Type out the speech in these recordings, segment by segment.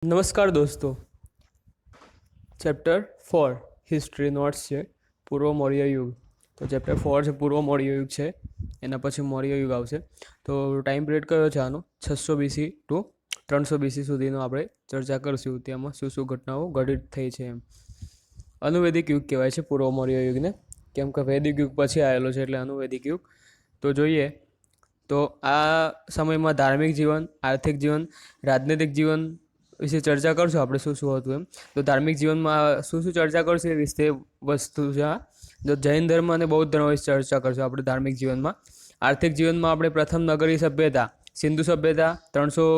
નમસ્કાર દોસ્તો, chapter 4 history notes છે પૂર્વ મૌર્ય યુગ. તો ચેપ્ટર 4 છે પૂર્વ મૌર્ય યુગ છે, એના પછી મૌર્ય યુગ આવશે. તો ટાઈમ પિરિયડ કયો છે આનો? 600 BC ટુ 300 BC સુધીનો આપણે ચર્ચા કરીશું. તેમાં શું શું ઘટનાઓ ઘટિત થઈ છે એમ. અનુવેદિક યુગ કહેવાય છે પૂર્વ મૌર્ય યુગને, કેમ કે વૈદિક યુગ પછી આવેલો છે એટલે અનુવેદિક યુગ. તો જોઈએ તો આ સમયમાં ધાર્મિક જીવન, આર્થિક જીવન, રાજનૈતિક જીવન વિશે ચર્ચા કરશું આપણે શું શું હતું એમ. તો ધાર્મિક જીવનમાં શું શું ચર્ચા કરશું એ વિશે વસ્તુ છે આ. તો જૈન ધર્મ અને બૌદ્ધ ધર્મ વિશે ચર્ચા કરશું આપણે ધાર્મિક જીવનમાં. આર્થિક જીવનમાં આપણે પ્રથમ નગરી સભ્યતા, સિંધુ સભ્યતા 300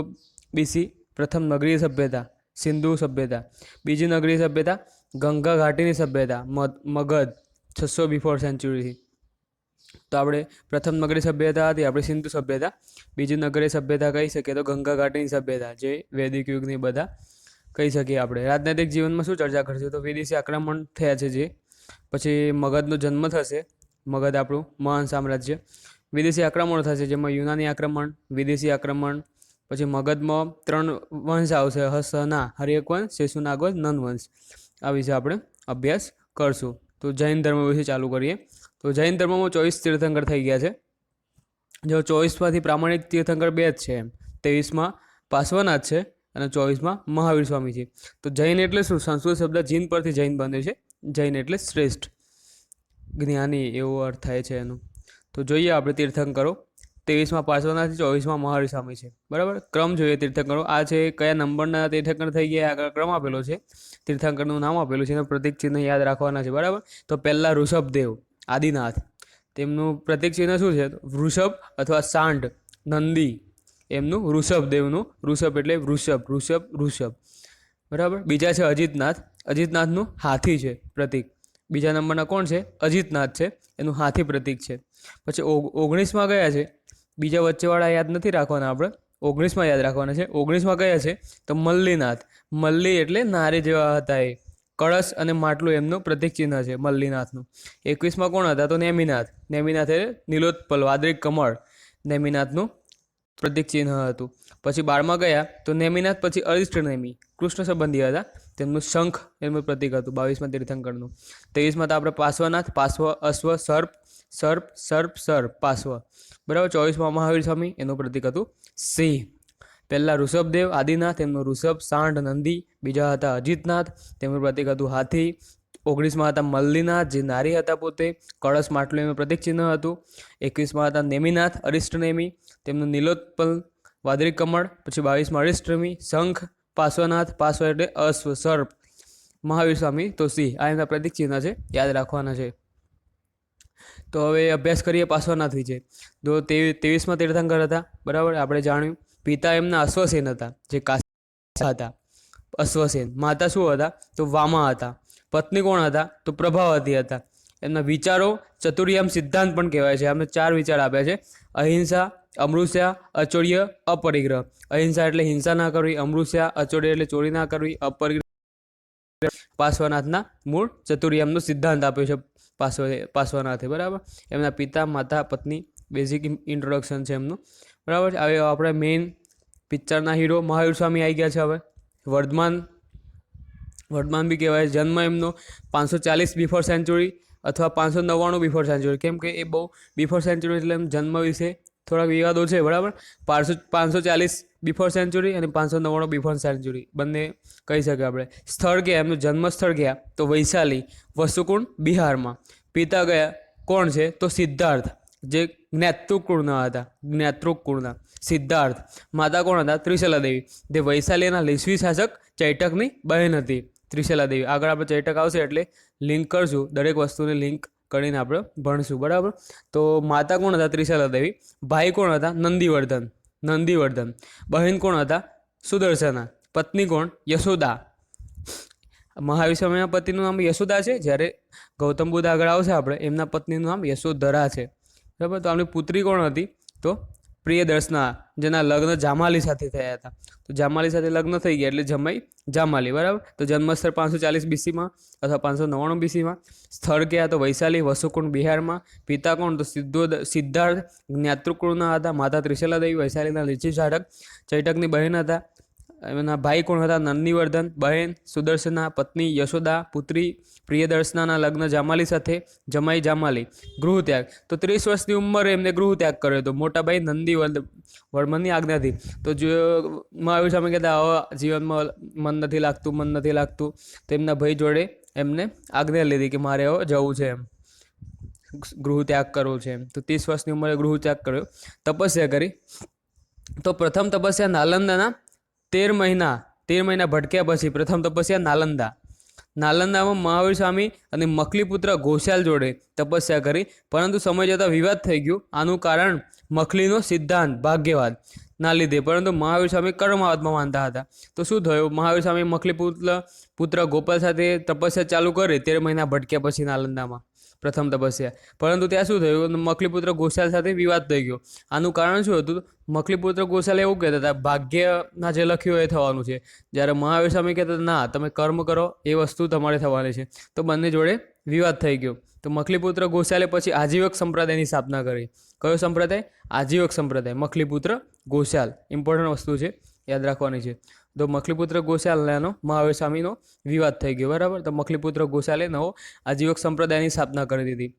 BC, પ્રથમ નગરીય સભ્યતા સિંધુ સભ્યતા. બીજી નગરીય સભ્યતા ગંગા ઘાટીની સભ્યતા મગધ 600 બિફોર સેન્ચુરીથી. તો આપણે પ્રથમ નગરી સભ્યતા હતી આપણે સિંધુ સભ્યતા. બીજી નગરી સભ્યતા કહી શકીએ તો ગંગા ઘાટીની સભ્યતા, જે વૈદિક યુગની બધા કહી શકીએ આપણે. રાજનૈતિક જીવનમાં શું ચર્ચા કરીશું? તો વિદેશી આક્રમણ થયા છે જે, પછી મગધનો જન્મ થશે, મગધ આપણું મહાન સામ્રાજ્ય. વિદેશી આક્રમણો થશે જેમાં યુનાની આક્રમણ, વિદેશી આક્રમણ. પછી મગધમાં 3 વંશ આવશે: હસના, હર્યક વંશ, શેષુનાગ વંશ, નંદ વંશ. આ વિશે આપણે અભ્યાસ કરશું. તો જૈન ધર્મ વિશે ચાલુ કરીએ. તો જૈન ધર્મમાં 24 તીર્થંકર થઈ ગયા છે. જો 24માંથી પ્રામાણિક તીર્થંકર 2 જ છે એમ. 23માં પાર્શ્વનાથ છે અને 24માં મહાવીર સ્વામી છે. તો જૈન એટલે શું? સંસ્કૃત શબ્દ જીન પરથી જૈન બને છે. જૈન એટલે શ્રેષ્ઠ, જ્ઞાની એવો અર્થ થાય છે એનું. તો જોઈએ આપણે તીર્થંકરો. 23માં પાર્શ્વનાથ, 24માં મહાવીર સ્વામી છે. બરાબર, ક્રમ જોઈએ તીર્થંકરો. આ છે કયા નંબરના તીર્થંકર થઈ ગયા, આગળ ક્રમ આપેલો છે, તીર્થંકરનું નામ આપેલું છે, એનું પ્રતિક ચિહ્ન યાદ રાખવાના છે. બરાબર, તો પહેલા ઋષભદેવ આદિનાથ, તેમનું પ્રતિક ચિહ્ન શું છે? વૃષભ અથવા સાંડ, નંદી, એમનું વૃષભદેવનું. વૃષભ એટલે વૃષભ, વૃષભ, વૃષભ. બરાબર. બીજા છે અજીતનાથ. અજીતનાથનું હાથી છે પ્રતિક. બીજા નંબરના કોણ છે? અજીતનાથ છે, એનું હાથી પ્રતિક છે. પછી 19માં કયા છે? બીજા વચ્ચેવાળા યાદ નથી રાખવાના આપણે, 19માં યાદ રાખવાના છે. 19માં કયા છે? તો મલ્લીનાથ. મલ્લી એટલે નારી જેવા હતા એ. કળશ અને માટલું એમનું પ્રતિક ચિહ્ન છે મલ્લીનાથનું. 21માં કોણ હતા? તો નેમિનાથ. નેમિનાથ એટલે નીલોત્પલ, વાદળી કમળ, નેમિનાથનું પ્રતિક ચિહ્ન હતું. પછી 12માં ગયા? તો નેમિનાથ પછી અરિષ્ટ નેમિ, કૃષ્ણ સંબંધી હતા, તેમનું શંખ એમનું પ્રતિક હતું 22માં તીર્થંકરનું. 23માં તો આપણે પાર્શ્વનાથ, પાર્શ્વ, અશ્વ, સર્પ, સર્પ, સર્પ, સર્પ, પાર્શ્વ. બરાબર. 24માં મહાવીર સ્વામી, એનું પ્રતિક હતું સિંહ. પહેલા ઋષભદેવ આદિનાથ, તેમનું વૃષભ, સાંઢ, નંદી. બીજા હતા અજીતનાથ, તેમનું પ્રતિક હતું હાથી. 19માં હતા મલ્લીનાથ, જે નારી હતા પોતે, કળશ માટલું એનું પ્રતિક ચિહ્ન હતું. 21માં હતા નેમિનાથ, અરિષ્ટ નેમિ, તેમનું નીલોત્પલ, વાદળી કમળ. પછી 22માં અરિષ્ટ નેમિ, શંખ. પાર્શ્વનાથ, પાર્શ્વ એટલે અશ્વ, સર્પ. મહાવીર સ્વામી તો સિંહ. આ એમના પ્રતિક ચિહ્ન છે, યાદ રાખવાના છે. તો હવે અભ્યાસ કરીએ પાર્શ્વનાથ વિશે. તો 23માં તીર્થંકર હતા. બરાબર, આપણે જાણ્યું. પિતા એમના અશ્વસેન હતા, જે કાશી હતા, અશ્વસેન. માતા શું હતા? તો વામા હતા. પત્ની કોણ હતા? તો પ્રભાવતી હતા. એમના વિચારો ચતુર્યામ સિદ્ધાંત પણ કહેવાય છે. આમને 4 વિચાર આપ્યા છે: અહિંસા, અમૃષ્યા, અચોર્ય, અપરિગ્રહ. અહિંસા એટલે હિંસા ના કરવી, અમૃષ્યા, અચોર્ય એટલે ચોરી ના કરવી, અપરિગ્રહ પાર્શ્વનાથના મૂળ ચતુર્યામનો સિદ્ધાંત આપ્યો છે પાર્શ્વનાથે. બરાબર. એમના પિતા, માતા, પત્ની, બેઝિક ઇન્ટ્રોડક્શન છે એમનું. બરાબર. હવે આપણે મેઇન પિક્ચરના હીરો મહાવીર સ્વામી આવી ગયા છે. હવે વર્ધમાન બી કહેવાય. જન્મ એમનો 540 બિફોર સેન્ચુરી અથવા 599 બિફોર સેન્ચુરી. કેમ કે એ બહુ બિફોર સેન્ચુરી એટલે એમ જન્મ વિશે થોડાક વિવાદો છે. બરાબર. 540 બિફોર સેન્ચુરી અને 599 બિફોર સેન્ચુરી બંને કહી શકીએ આપણે. સ્થળ ક્યાં? એમનું જન્મ સ્થળ ક્યાં? તો વૈશાલી, વસુકુંડ, બિહારમાં. પિતા ગયા કોણ છે? તો સિદ્ધાર્થ, જે જ્ઞાતૃક કુળના હતા, જ્ઞાતૃક કુળના સિદ્ધાર્થ. માતા કોણ હતા? ત્રિશલા દેવી, જે વૈશાલીના લીસવી શાસક ચૈટકની બહેન હતી. ત્રિશલા દેવી. આગળ આપણે ચૈટક આવશે એટલે લિંક કરશું, દરેક વસ્તુને લિંક કરીને આપણે ભણશું. બરાબર. તો માતા કોણ હતા? ત્રિશલા દેવી. ભાઈ કોણ હતા? નંદીવર્ધન, નંદીવર્ધન. બહેન કોણ હતા? સુદર્શના. પત્ની કોણ? યશોદા. મહાવીર સ્વામીના પતિનું નામ યશોદા છે, જ્યારે ગૌતમ બુદ્ધ આગળ આવશે આપણે, એમના પત્નીનું નામ યશોધરા છે. બરાબર. તો આમની પુત્રી કોણ હતી? તો પ્રિયદર્શના, જેના લગ્ન જામાલી સાથે થયા હતા. તો જામાલી સાથે લગ્ન થઈ ગયા એટલે જમાઈ જામાલી. બરાબર. તો જન્મસ્થળ 540 BCમાં અથવા 599 BCમાં. સ્થળ ક્યાં? તો વૈશાલી, વસુકુંડ, બિહારમાં. પિતા કોણ? તો સિદ્ધાર્થ, જ્ઞાતૃકુળના હતા. માતા ત્રિશલા દેવી, વૈશાલીના લીચી શાસક ચૈટકની બહેન હતા. એમના ભાઈ કોણ હતા? નંદીવર્ધન. બહેન સુદર્શના. પત્ની યશોદા. પુત્રી પ્રિયદર્શનાના લગ્ન જામાલી સાથે. જમાઈ જામાલી. ગૃહત્યાગ. તો 30 વર્ષની ઉંમરે એમને ગૃહત્યાગ કર્યો હતો મોટા ભાઈ નંદીવર્મનની આજ્ઞાથી. તો જો મહાવીર સ્વામી કહેતા હવે જીવનમાં મન નથી લાગતું, તો એમના ભાઈ જોડે એમને આજ્ઞા લીધી કે મારે હવે જવું છે, એમ ગૃહત્યાગ કરવો છે એમ. તો 30 વર્ષની ઉંમરે ગૃહત્યાગ કર્યો, તપસ્યા કરી. તો પ્રથમ તપસ્યા નાલંદાના 13 મહિના ભટક્યા પછી પ્રથમ તપસ્યા નાલંદામાં મહાવીર સ્વામી અને મખલીપુત્ર ઘોષાલ જોડે તપસ્યા કરી, પરંતુ સમય જતાં વિવાદ થઈ ગયો. આનું કારણ મખલીનો સિદ્ધાંત ભાગ્યવાદ ના લીધે, પરંતુ મહાવીર સ્વામી કર્મવાદમાં માનતા હતા. તો શું થયું? મહાવીર સ્વામી મખલીપુત્ર ગોપાલ સાથે તપસ્યા ચાલુ કરી 13 મહિના ભટક્યા પછી નાલંદામાં પ્રથમ તપસ્યા, પરંતુ ત્યાં શું થયું? મખલીપુત્ર ઘોષાલ સાથે વિવાદ થઈ ગયો. આનું કારણ શું હતું? મખલીપુત્ર ઘોષાલ એવું કહેતા હતા ભાગ્યના જે લખ્યું એ થવાનું છે, જ્યારે મહાવીર સ્વામી કહેતા હતા ના, તમે કર્મ કરો એ વસ્તુ તમારે થવાની છે. તો બંને જોડે વિવાદ થઈ ગયો. તો મખલીપુત્ર ઘોષાલે પછી આજીવક સંપ્રદાયની સ્થાપના કરી. કયો સંપ્રદાય? આજીવક સંપ્રદાય. મખલીપુત્ર ઘોષાલ ઇમ્પોર્ટન્ટ વસ્તુ છે, યાદ રાખવાની છે. તો મખલીપુત્ર ઘોષાલનો મહાવીર સ્વામીનો વિવાદ થઈ ગયો, બરાબર. તો મખલીપુત્ર ઘોષાલે નવો આજીવક સંપ્રદાયની સ્થાપના કરી દીધી.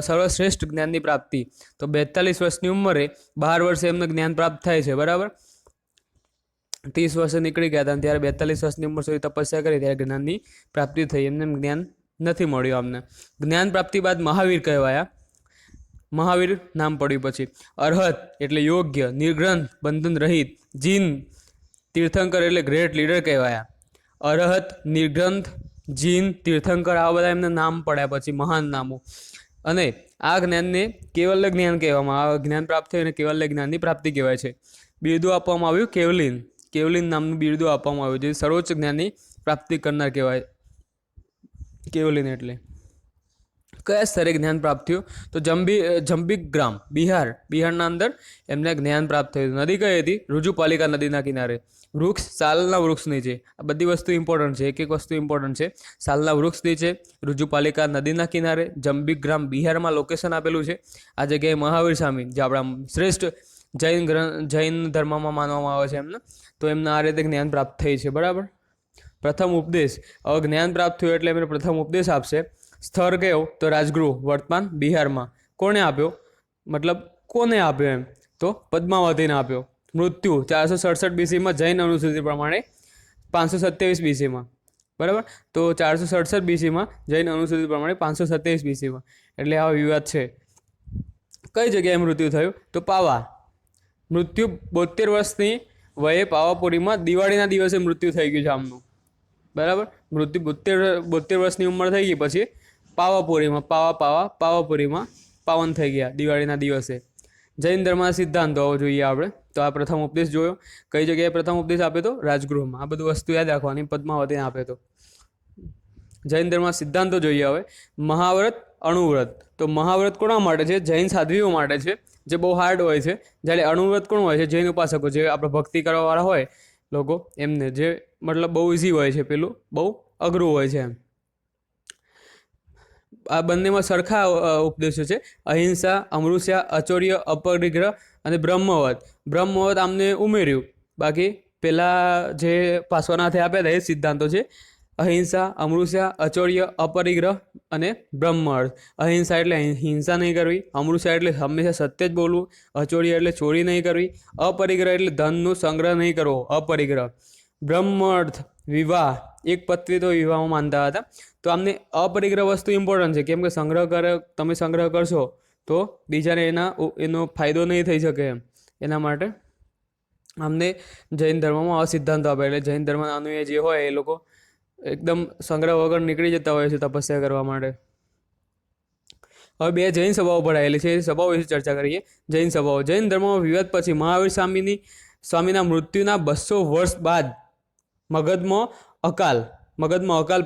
સર્વશ્રેષ્ઠ જ્ઞાનની પ્રાપ્તિ. તો 42 વર્ષની ઉંમરે 12 વર્ષે એમને જ્ઞાન પ્રાપ્ત થાય છે, બરાબર. 30 વર્ષે નીકળી ગયા હતા ત્યારે 42 વર્ષની ઉંમર સુધી તપસ્યા કરી ત્યારે જ્ઞાનની પ્રાપ્તિ થઈ. એમને જ્ઞાન નથી મળ્યું. અમને જ્ઞાન પ્રાપ્તિ બાદ મહાવીર કહેવાયા. મહાવીર નામ પડ્યું પછી. અરહત એટલે યોગ્ય, નિર્ગ્રંથ બંધન રહિત, જીન તીર્થંકર એટલે ગ્રેટ લીડર કહેવાયા. અરહત, નિર્ગ્રંથ, જીન, તીર્થંકર આ બધા એમને નામ પડ્યા પછી, મહાન નામો. અને આ જ્ઞાનને કેવલ્ય જ્ઞાન કહેવામાં આવે. જ્ઞાન પ્રાપ્ત થયું અને કેવલ્ય જ્ઞાનની પ્રાપ્તિ કહેવાય છે. બિરુદું આપવામાં આવ્યું કેવલિન નામનું બિરુદું આપવામાં આવ્યું, જે સર્વોચ્ચ જ્ઞાનની પ્રાપ્તિ કરનાર કહેવાય કેવલિન એટલે. કયા સ્તરે જ્ઞાન પ્રાપ્ત થયું? તો જંબીગ્રામ બિહારના અંદર એમને જ્ઞાન પ્રાપ્ત થયું. નદી કઈ હતી? રુજુપાલિકા નદીના કિનારે. વૃક્ષ સાલના વૃક્ષ નીચે. આ બધી વસ્તુ ઇમ્પોર્ટન્ટ છે, એક વસ્તુ ઇમ્પોર્ટન્ટ છે. સાલના વૃક્ષ નીચે, રુજુપાલિકા નદીના કિનારે, જંબીગ્રામ બિહારમાં લોકેશન આપેલું છે. આ જગ્યાએ મહાવીર સ્વામી, જે આપણા શ્રેષ્ઠ જૈન ધર્મમાં માનવામાં આવે છે એમને, તો એમને આ રીતે જ્ઞાન પ્રાપ્ત થઈ છે, બરાબર. પ્રથમ ઉપદેશ. હવે જ્ઞાન પ્રાપ્ત થયું એટલે એમને પ્રથમ ઉપદેશ આપશે. સ્થળ કયો? તો રાજગૃહ, વર્તમાન બિહારમાં. કોને આપ્યો? મતલબ કોને આપ્યો એમ? તો પદ્માવતીને આપ્યો. મૃત્યુ 467 BC જૈન અનુસૂચિ પ્રમાણે 527 BC, બરાબર. તો 467 BC જૈન અનુસૂચિ પ્રમાણે 527 BC. એટલે આ વિવાદ છે. કઈ જગ્યાએ મૃત્યુ થયું? તો પાવા. મૃત્યુ 72 વર્ષની વયે પાવાપુરીમાં દિવાળીના દિવસે મૃત્યુ થઈ ગયું છે આમનું, બરાબર. મૃત્યુ 72 વર્ષની ઉંમર થઈ ગઈ પછી પાવાપુરીમાં પાવન થઈ ગયા દિવાળીના દિવસે. જૈન ધર્મના સિદ્ધાંતો જોઈએ આપણે. તો આ પ્રથમ ઉપદેશ જોયો. કઈ જગ્યાએ પ્રથમ ઉપદેશ આપ્યો? તો રાજગૃહમાં. આ બધું વસ્તુ યાદ રાખવાની. પદ્માવતીને આપ્યો તો. જૈન ધર્મના સિદ્ધાંતો જોઈએ હવે. મહાવ્રત, અણુવ્રત. તો મહાવ્રત કોના માટે છે? જૈન સાધ્વીઓ માટે છે, જે બહુ હાર્ડ હોય છે. જ્યારે અણુવ્રત કોણ હોય છે? જૈન ઉપાસકો, જે આપણે ભક્તિ કરવાવાળા હોય લોકો, એમને, જે મતલબ બહુ ઇઝી હોય છે, પેલું બહુ અઘરું હોય છે એમ. આ બંનેમાં સરખા ઉપદેશો છે. અહિંસા, અમૃષ્યા, અચૌર્ય, અપરિગ્રહ અને બ્રહ્મવત આમને ઉમેર્યું. બાકી પેલા જે પાર્શ્વનાથે આપ્યા હતા એ સિદ્ધાંતો છે. અહિંસા, અમૃષ્યા, અચૌર્ય, અપરિગ્રહ અને બ્રહ્મઅર્થ. અહિંસા એટલે હિંસા નહીં કરવી. અમૃષ્યા એટલે હંમેશા સત્ય જ બોલવું. અચૌર્ય એટલે ચોરી નહીં કરવી. અપરિગ્રહ એટલે ધનનો સંગ્રહ નહીં કરવો, અપરિગ્રહ. બ્રહ્મઅર્થ વિવાહ, એક પત્ની તો વિવાહમાં માનતા હતા. તો આમને અપરિગ્રહ વસ્તુ ઇમ્પોર્ટન્ટ છે, કેમ કે તમે સંગ્રહ કરશો તો બીજાને એનો ફાયદો નહીં થઈ શકે એમ. એના માટે આમને જૈન ધર્મમાં આ સિદ્ધાંતો આપે. એટલે જૈન ધર્મના અનુયાયી જે હોય એ લોકો એકદમ સંગ્રહ વગર નીકળી જતા હોય છે તપસ્યા કરવા માટે. હવે 2 જૈન સભાઓ ભરાયેલી છે, એ સભાઓ વિશે ચર્ચા કરીએ. જૈન સભાઓ. જૈન ધર્મમાં વિવાદ પછી મહાવીર સ્વામીના મૃત્યુના 200 વર્ષ બાદ મગધમાં અકાલ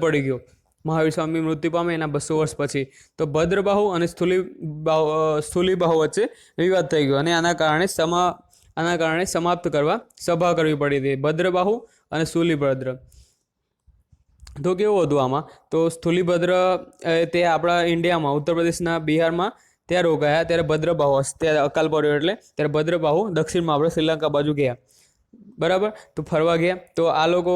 પડી ગયો. મહાવીર સ્વામી મૃત્યુ પામે એના 200 વર્ષ પછી. તો ભદ્રબાહુ અને સ્થૂલીબાહુ વચ્ચે વિવાદ થઈ ગયો અને આના કારણે સમાપ્ત કરવા સભા કરવી પડી હતી. ભદ્રબાહુ અને સ્થૂલીભદ્ર. તો કેવું હતું આમાં? તો સ્થૂલીભદ્ર તે આપણા ઇન્ડિયામાં, ઉત્તર પ્રદેશના બિહારમાં ત્યાં રોકાયા. ત્યારે ભદ્રબાહુ, ત્યારે અકાલ પડ્યો એટલે ત્યારે ભદ્રબાહુ દક્ષિણમાં આપણે શ્રીલંકા બાજુ ગયા. બરાબર. તો ફરવા ગયા તો આ લોકો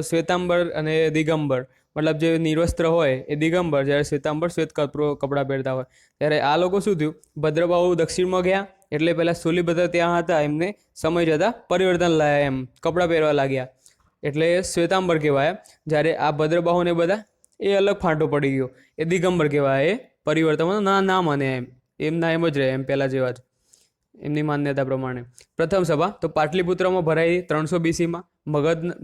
શ્વેતાંબર અને દિગંબર મતલબ જે નિર્વસ્ત્ર હોય એ દિગંબર, જ્યારે શ્વેતાંબર શ્વેત કપડાં પહેરતા હોય. ત્યારે આ લોકો શું થયું, ભદ્રબાહુ દક્ષિણમાં ગયા એટલે પહેલાં સ્થૂલીભદ્ર ત્યાં હતા, એમને સમય જતાં પરિવર્તન લાયા, એમ કપડાં પહેરવા લાગ્યા એટલે એ શ્વેતાંબર કહેવાય. જ્યારે આ ભદ્રબાહુને બધા એ અલગ ફાંટો પડી ગયો, એ દિગંબર કહેવાય. એ પરિવર્તન ના માને એમ, એમના એમ જ રહે એમ પહેલાં જેવા જ એમની માન્યતા પ્રમાણે. પ્રથમ સભા તો પાટલીપુત્રમાં ભરાઈ 300 BC-માં,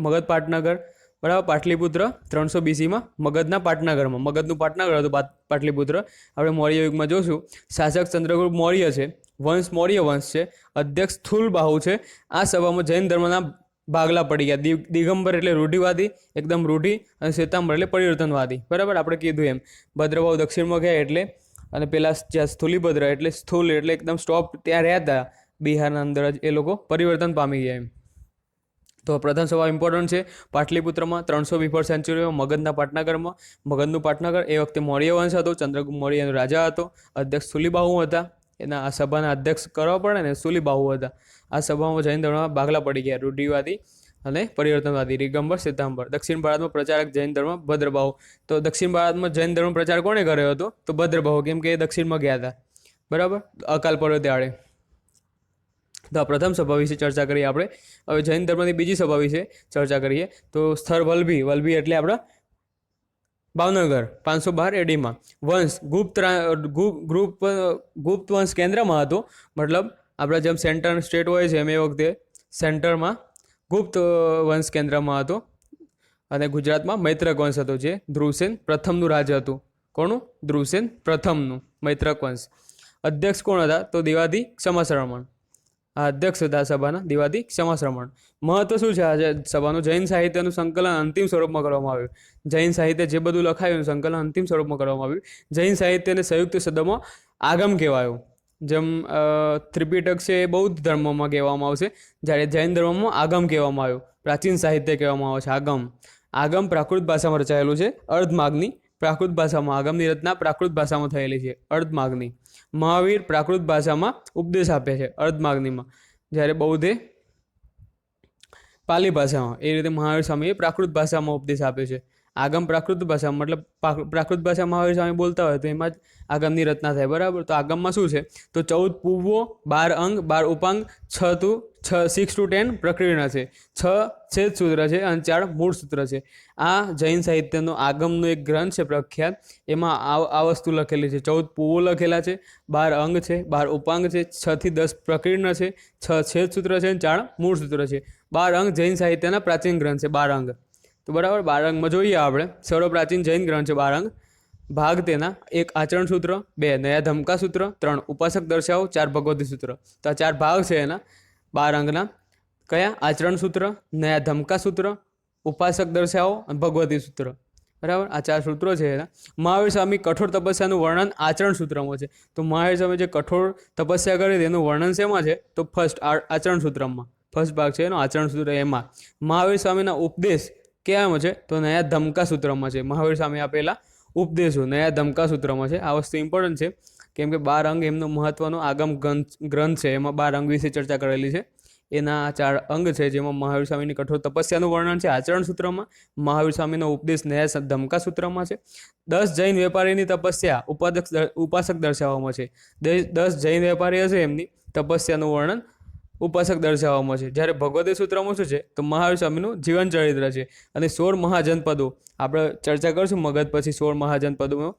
મગધ પાટનગર. બરાબર. પાટલીપુત્ર 300 BC-માં મગધના પાટનગરમાં, મગધનું પાટનગર હતું પાટલીપુત્ર. આપણે મૌર્ય યુગમાં જોશું. શાસક ચંદ્રગુપ્ત મૌર્ય છે, વંશ મૌર્ય વંશ છે, અધ્યક્ષ સ્થૂલબાહુ છે. આ સભામાં જૈન ધર્મના ભાગલા પડી ગયા. દિગંબર એટલે રૂઢિવાદી, એકદમ રૂઢિ, અને શ્વેતાંબર એટલે પરિવર્તનવાદી. બરાબર. આપણે કીધું એમ ભદ્રબાહુ દક્ષિણમાં ગયા એટલે, અને પેલા જ્યાં સ્થૂલીભદ્ર એટલે સ્થૂલ એટલે એકદમ સ્ટોપ ત્યાં રહ્યા હતા બિહારના અંદર જ, એ લોકો પરિવર્તન પામી ગયા એમ. તો પ્રથમ સભા ઇમ્પોર્ટન્ટ છે. પાટલીપુત્રમાં 300 બિફોર સેન્ચુરીમાં, મગધના પાટનગરમાં. મગધનું પાટનગર એ વખતે મૌર્ય વંશ હતો, ચંદ્રગુપ્ત મૌર્યનો રાજા હતો, અધ્યક્ષ સ્થૂલીબાહુ હતા. એના આ સભાના અધ્યક્ષ કરવા પડે ને, સ્થૂલીબાહુ હતા. આ સભામાં જૈન ધર્મમાં ભાગલા પડી ગયા, રૂઢિવાદી અને પરિવર્તનવાદી, દિગંબર શ્વેતાંબર. દક્ષિણ ભારતમાં પ્રચારક જૈન ધર્મ ભદ્રબાહુ. તો દક્ષિણ ભારતમાં જૈન ધર્મ પ્રચાર કોણે કર્યો હતો, તો ભદ્રબાહુ, કેમ કે એ દક્ષિણમાં ગયા હતા. બરાબર. અકાલ પડ્યો ત્યારે. તો આ પ્રથમ સભા વિશે ચર્ચા કરીએ આપણે. હવે જૈન ધર્મની બીજી સભા વિશે ચર્ચા કરીએ. તો સ્થળ વલ્લભી, વલ્લભી એટલે આપણા ભાવનગર 512 AD-માં. વંશ ગુપ્ત વંશ કેન્દ્રમાં હતો, મતલબ આપણા જેમ સેન્ટર સ્ટેટ હોય છે એમ એ વખતે સેન્ટરમાં ગુપ્ત વંશ કેન્દ્રમાં હતો. અને ગુજરાતમાં મૈત્રક વંશ હતો, જે ધ્રુવસેન પ્રથમનું રાજ હતું. કોનું? ધ્રુવસેન પ્રથમનું મૈત્રક વંશ. અધ્યક્ષ કોણ હતા, તો દિવાદી ક્ષમાશ્રમણ. આ અધ્યક્ષ હતા સભાના, દિવાદી ક્ષમાશ્રમણ. મહત્વ શું છે આ સભાનું? જૈન સાહિત્યનું સંકલન અંતિમ સ્વરૂપમાં કરવામાં આવ્યું. જૈન સાહિત્ય જે બધું લખાયું સંકલન અંતિમ સ્વરૂપમાં કરવામાં આવ્યું. જૈન સાહિત્યને સંયુક્ત શબ્દમાં આગમ કહેવાયું. જેમ ત્રિપિટક છે એ બૌદ્ધ ધર્મમાં કહેવામાં આવશે, જ્યારે જૈન ધર્મમાં આગમ કહેવામાં આવ્યું. પ્રાચીન સાહિત્ય કહેવામાં આવે છે આગમ. આગમ પ્રાકૃત ભાષામાં રચાયેલું છે, અર્ધમાગની. પ્રાકૃત ભાષામાં આગમની રચના પ્રાકૃત ભાષામાં થયેલી છે, અર્ધમાગની. મહાવીર પ્રાકૃત ભાષામાં ઉપદેશ આપે છે, અર્ધમાગનીમાં. જ્યારે બૌદ્ધે પાલી ભાષામાં, એ રીતે મહાવીર સ્વામીએ પ્રાકૃત ભાષામાં ઉપદેશ આપે છે. આગમ પ્રાકૃત ભાષા, મતલબ પ્રાકૃત ભાષા મહાવીર સ્વામી બોલતા હોય તો એમાં જ આગમની રચના થાય. બરાબર. તો આગમમાં શું છે, તો 14 પૂર્વો, 12 અંગ, 12 ઉપાંગ, 6 to 10 પ્રકીર્ણ છે, 6 છેદ સૂત્ર છે અને 4 મૂળ સૂત્ર છે. આ જૈન સાહિત્યનો આગમનો એક ગ્રંથ છે પ્રખ્યાત. એમાં આ વસ્તુ લખેલી છે. 14 પૂર્વો લખેલા છે, 12 અંગ છે, 12 ઉપાંગ છે, 6 થી 10 પ્રકીર્ણ છે, 6 છેદ સૂત્ર છે અને 4 મૂળ સૂત્ર છે. 12 અંગ જૈન સાહિત્યના પ્રાચીન ગ્રંથ છે, 12 અંગ. તો બરાબર. 12 અંગમાં જોઈએ આપણે, સર્વ પ્રાચીન જૈન ગ્રંથ છે 12 અંગ. ભાગ તેના: 1 આચરણ સૂત્ર, 2 નયા ધમકા સૂત્ર, 3 ઉપાસક દર્શાવો, 4 ભગવતી સૂત્ર. તો આ 4 ભાગ છે એના 12 અંગના. કયા? આચરણ સૂત્ર, નયા ધમકા સૂત્ર, ઉપાસક દર્શાવો અને ભગવતી સૂત્ર. બરાબર. આ 4 સૂત્રો છે એના. મહાવીર સ્વામી કઠોર તપસ્યાનું વર્ણન આચરણ સૂત્રમાં છે. તો મહાવીર સ્વામી જે કઠોર તપસ્યા કરી તેનું વર્ણન શેમાં છે, તો ફર્સ્ટ આચરણ સૂત્રમાં. ફર્સ્ટ ભાગ છે એનો આચરણ સૂત્ર. એમાં મહાવીર સ્વામીના ઉપદેશ કયામાં છે, તો નયા ધમકા સૂત્રમાં છે. મહાવીર સ્વામી આપેલા ઉપદેશો નયા ધમકા સૂત્રમાં છે. આ વસ્તુ ઇમ્પોર્ટન્ટ છે કેમ કે 12 અંગ એમનો મહત્વનો આગમ ગ્રંથ છે. એમાં 12 અંગ વિશે ચર્ચા કરેલી છે. એના 4 અંગ છે, જેમાં મહાવીર સ્વામીની કઠોર તપસ્યાનું વર્ણન છે આચરણ સૂત્રમાં. મહાવીર સ્વામીનો ઉપદેશ નયા ધમકા સૂત્રમાં છે. 10 જૈન વેપારીની તપસ્યા ઉપાસક દર્શાવવામાં છે. 10 જૈન વેપારી હશે એમની તપસ્યાનું વર્ણન ઉપાસક દર્શાવવામાં છે. જ્યારે ભગવતી સૂત્રમાં શું છે, તો મહાવીર સ્વામીનું જીવન ચરિત્ર છે. અને 16 મહાજનપદો, આપણે ચર્ચા કરીશું મગધ પછી 16 મહાજનપદોનો,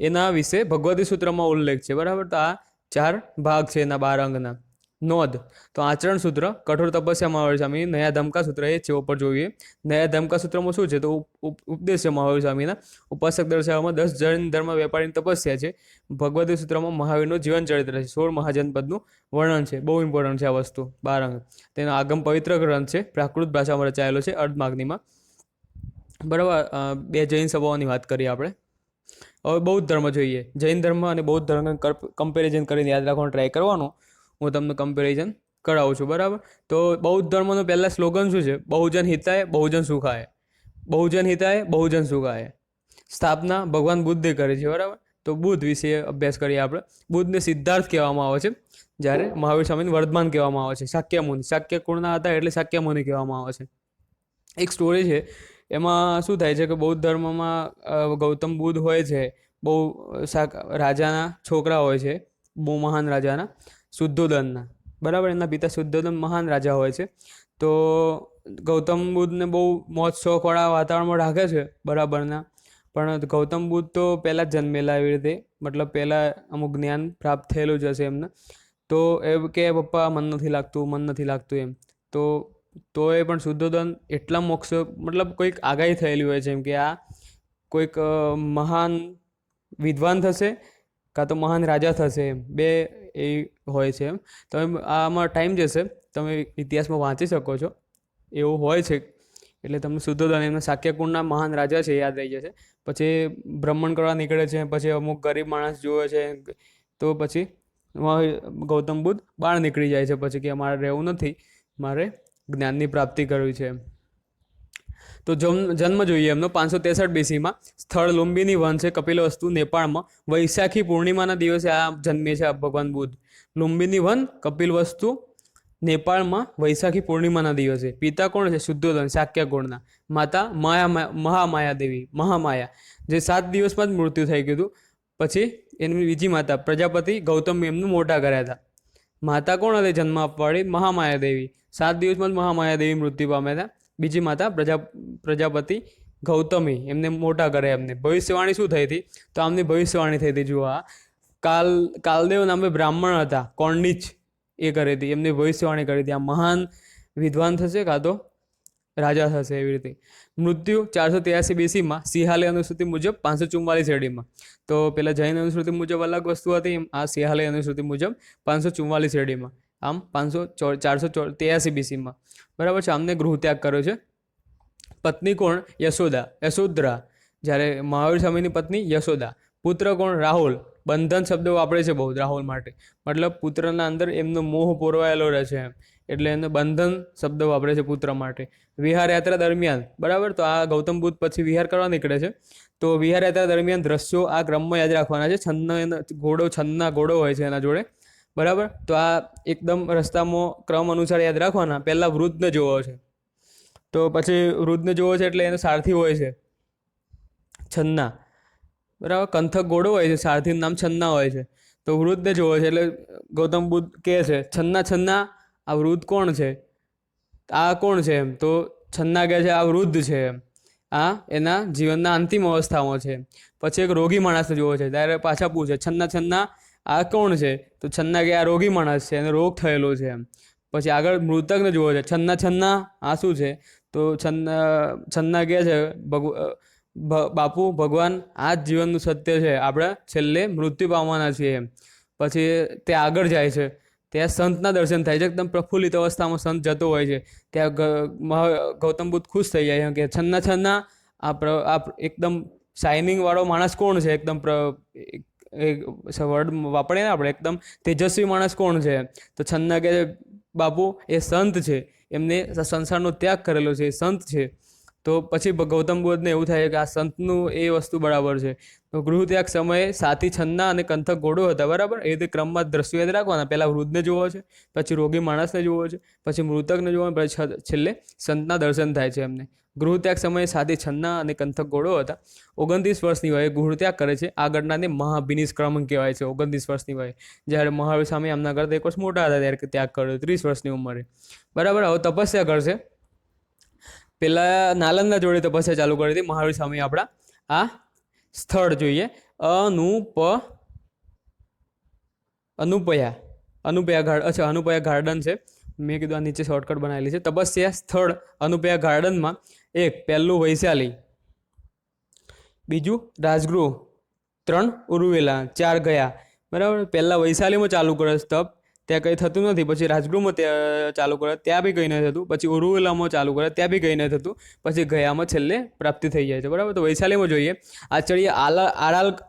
એના વિશે ભગવતી સૂત્રમાં ઉલ્લેખ છે. બરાબર. તો આ 4 ભાગ છે એના 12 અંગના. નોંધ: તો આચરણ સૂત્ર, કઠોર તપસ્યા મહાવીર સ્વામી, નયા ધમકા સૂત્ર એ છે ઉપર જોઈએ. નયા ધમકા સૂત્રમાં શું છે, તો ઉપદેશ છે મહાવીર સ્વામીના. ઉપાસક દર્શાવવામાં 10 જૈન ધર્મ વેપારીની તપસ્યા છે. ભગવતી સૂત્રમાં મહાવીરનું જીવન ચરિત્ર છે. 16 મહાજનપદનું વર્ણન છે. બહુ ઇમ્પોર્ટન્ટ છે આ વસ્તુ. 12 અંગ. તેનો આગમ પવિત્ર ગ્રંથ છે, પ્રાકૃત ભાષામાં રચાયેલો છે, અર્ધમાગનીમાં. બરાબર. 2 જૈન સભાઓની વાત કરીએ આપણે. હવે બૌદ્ધ ધર્મ જોઈએ. જૈન ધર્મ અને બૌદ્ધ ધર્મ કમ્પેરિઝન કરીને યાદ રાખવાનું ટ્રાય કરવાનું. હું તમને કમ્પેરિઝન કરાવું છું. બરાબર. તો બૌદ્ધ ધર્મનું પહેલાં સ્લોગન શું છે? બહુજન હિતાય બહુજન સુખાય. બહુજન હિતાય બહુજન સુખાય. સ્થાપના ભગવાન બુદ્ધે કરી છે. બરાબર. તો બુદ્ધ વિશે અભ્યાસ કરીએ આપણે. બુદ્ધને સિદ્ધાર્થ કહેવામાં આવે છે. જ્યારે મહાવીર સ્વામીને વર્ધમાન કહેવામાં આવે છે. શાક્ય મુનિ, શાક્ય કુળના હતા એટલે શાક્ય મુનિ કહેવામાં આવે છે. એક સ્ટોરી છે, એમાં શું થાય છે કે બૌદ્ધ ધર્મમાં ગૌતમ બુદ્ધ હોય છે, બહુ રાજાના છોકરા હોય છે, બહુ મહાન રાજાના, શુદ્ધોધનના, બરાબર. એમના પિતા શુદ્ધોધન મહાન રાજા હોય છે. તો ગૌતમ બુદ્ધને બહુ મોજ શોખવાળા વાતાવરણમાં રાખે છે બરાબરના. પણ ગૌતમ બુદ્ધ તો પહેલાં જ જન્મેલા એવી રીતે, મતલબ પહેલાં અમુક જ્ઞાન પ્રાપ્ત થયેલું જ હશે એમને. તો એ કે પપ્પા મન નથી લાગતું, મન નથી લાગતું એમ. તો એ પણ શુદ્ધોધન એટલા મોક્ષ, મતલબ કોઈક આગાહી થયેલી હોય છે એમ કે આ કોઈક મહાન વિદ્વાન થશે કાં તો મહાન રાજા થશે એમ, બે એ હોય છે એમ. તમે આમાં ટાઈમ જશે, તમે ઇતિહાસમાં વાંચી શકો છો, એવું હોય છે. એટલે તમને શુદ્ધોધન એમના શાક્યકુળના મહાન રાજા છે યાદ રહી જશે. પછી ભ્રમણ કરવા નીકળે છે, પછી અમુક ગરીબ માણસ જુએ છે, તો પછી ગૌતમ બુદ્ધ બહાર નીકળી જાય છે પછી કે મારે રહેવું નથી, મારે જ્ઞાનની પ્રાપ્તિ કરવી છે. તો જન્મ જોઈએ એમનો 563 BC સ્થળ લુંબિની વન છે, કપિલવસ્તુ, નેપાળમાં. વૈશાખી પૂર્ણિમાના દિવસે આ જન્મે છે ભગવાન બુદ્ધ. લુંબિની વન, કપિલવસ્તુ, નેપાળમાં વૈશાખી પૂર્ણિમાના દિવસે. પિતા કોણ છે? શુદ્ધોધન, શાક્ય કુળના. માતા મહામાયા દેવી, મહામાયા, જે 7 દિવસમાં જ મૃત્યુ થઈ ગયું હતું. પછી એમની બીજી માતા પ્રજાપતિ ગૌતમ એમનું મોટા કર્યા હતા. માતા કોણ હતી જન્મ આપવાવાળી? મહામાયા દેવી. 7 દિવસમાં જ મહામાયા દેવી મૃત્યુ પામ્યા હતા. બીજી માતા પ્રજાપતિ ગૌતમી, એમને મોટા કર્યા. એમને ભવિષ્યવાણી શું થઈ હતી? તો આમની ભવિષ્યવાણી થઈ હતી. જુઓ, કાલદેવ નામે બ્રાહ્મણ હતા, કોર્નિચ, એ કરી હતી. એમની ભવિષ્યવાણી કરી હતી, આ મહાન વિદ્વાન થશે કાં તો રાજા થશે એવી રીતે. મૃત્યુ 483 BC સિંહાલય અનુશ્રુતિ મુજબ 544 AD. તો પેલા જૈન અનુશ્રુતિ મુજબ અલગ વસ્તુ હતી, આ સિંહાલય અનુશ્રુતિ મુજબ 544 AD. આમ 483 BC. બરાબર છે. આમને ગૃહ ત્યાગ કર્યો છે. પત્ની કોણ? યશોદરા. જ્યારે મહાવીર સ્વામીની પત્ની યશોદા. પુત્ર કોણ? રાહુલ. બંધન શબ્દ વાપરે છે બહુ રાહુલ માટે, મતલબ પુત્રના અંદર એમનો મોહ પોરવાયેલો રહે છે એમ, એટલે એને બંધન શબ્દ વાપરે છે પુત્ર માટે. વિહાર યાત્રા દરમિયાન, બરાબર, તો આ ગૌતમ બુદ્ધ પછી વિહાર કરવા નીકળે છે. તો વિહાર યાત્રા દરમિયાન દ્રશ્યો આ ક્રમમાં યાદ રાખવાના છે. છંદના ઘોડો હોય છે એના જોડે, બરાબર. તો આ એકદમ રસ્તામાં ક્રમ અનુસાર યાદ રાખવાના. પહેલાં વૃદ્ધને જોવો છે, તો પછી વૃદ્ધને જોવો છે એટલે એનો સારથી હોય છે છન્ના, બરાબર. કંથક ઘોડો હોય છે, સારથીનું નામ છન્ના હોય છે. તો વૃદ્ધને જોવો છે એટલે ગૌતમ બુદ્ધ કહે છે, છન્ના, આ વૃદ્ધ કોણ છે? આ કોણ છે એમ? તો છન્ના કહે છે આ વૃદ્ધ છે એમ, આ એના જીવનના અંતિમ અવસ્થામાં છે. પછી એક રોગી માણસને જોવો છે, ત્યારે પાછા પૂછે, છન્ના આ કોણ છે? તો છન્ના કે આ રોગી માણસ છે, એને રોગ થયેલો છે એમ. પછી આગળ મૃતકને જોવો છે, છન્ના આ શું છે? તો છન્ના કહે છે, બાપુ ભગવાન આ જ જીવનનું સત્ય છે, આપણે છેલ્લે મૃત્યુ પામવાના છીએ એમ. પછી તે આગળ જાય છે, ત્યાં સંતના દર્શન થાય છે. એકદમ પ્રફુલ્લિત અવસ્થામાં સંત જતો હોય છે, ત્યાં ગૌતમ બુદ્ધ ખુશ થઈ જાય કે છન્ના આ એકદમ શાઇનિંગ વાળો માણસ કોણ છે? એકદમ વર્ડ વાપરીએ ને આપણે, એકદમ તેજસ્વી માણસ કોણ છે? તો છન્ના કહે છે, બાપુ એ સંત છે, એમને સંસારનો ત્યાગ કરેલો છે, એ સંત છે. તો પછી ગૌતમ બુદ્ધને એવું થાય કે આ સંતનું એ વસ્તુ બરાબર છે. તો ગૃહ ત્યાગ સમયે સાથી છન્ના અને કંથક ઘોડો હતા, બરાબર. એ રીતે ક્રમમાં દ્રશ્યો યાદ રાખવાના. પહેલાં વૃદ્ધને જોવો છે, પછી રોગી માણસને જોવો છે, પછી મૃતકને જોવો, પછી છેલ્લે સંતના દર્શન થાય છે એમને. ગૃહ ત્યાગ સમયે સાથી છન્ના અને કંથક ઘોડો હતા. 29 વર્ષની વયે ગૃહ ત્યાગ કરે છે. આ ઘટનાને મહાભિનિષ્ક્રમણ કહેવાય છે. 29 વર્ષની વયે, જ્યારે મહાવીર સ્વામી એમના કરતાં 1 વર્ષ મોટા હતા ત્યારે ત્યાગ કર્યો, 30 વર્ષની ઉંમરે, બરાબર. હવે તપસ્યા કરશે. પેલા નાલંદા જોડે તપસ્યા ચાલુ કરી હતી મહાવીર સ્વામી. આપણા આ સ્થળ જોઈએ, અનુપયા ગાર્ડન છે. મેં કીધું આ નીચે શોર્ટકટ બનાવેલી છે. તપસ્યા સ્થળ અનુપયા ગાર્ડનમાં પહેલું વૈશાલી, બીજું રાજગૃહ, 3 ઉરુવેલા, 4 ગયા, બરાબર. પહેલાં વૈશાલીમાં ચાલુ કરે તપ, ત્યાં કંઈ થતું નથી. પછી રાજગૃહમાં ત્યાં ચાલુ કરે, ત્યાં બી કંઈ નહીં થતું. પછી ઉરુવેલામાં ચાલુ કરે, ત્યાં બી કંઈ નહીં થતું. પછી ગયામાં છેલ્લે પ્રાપ્તિ થઈ જાય છે, બરાબર. તો વૈશાલીમાં જોઈએ, આચાર્ય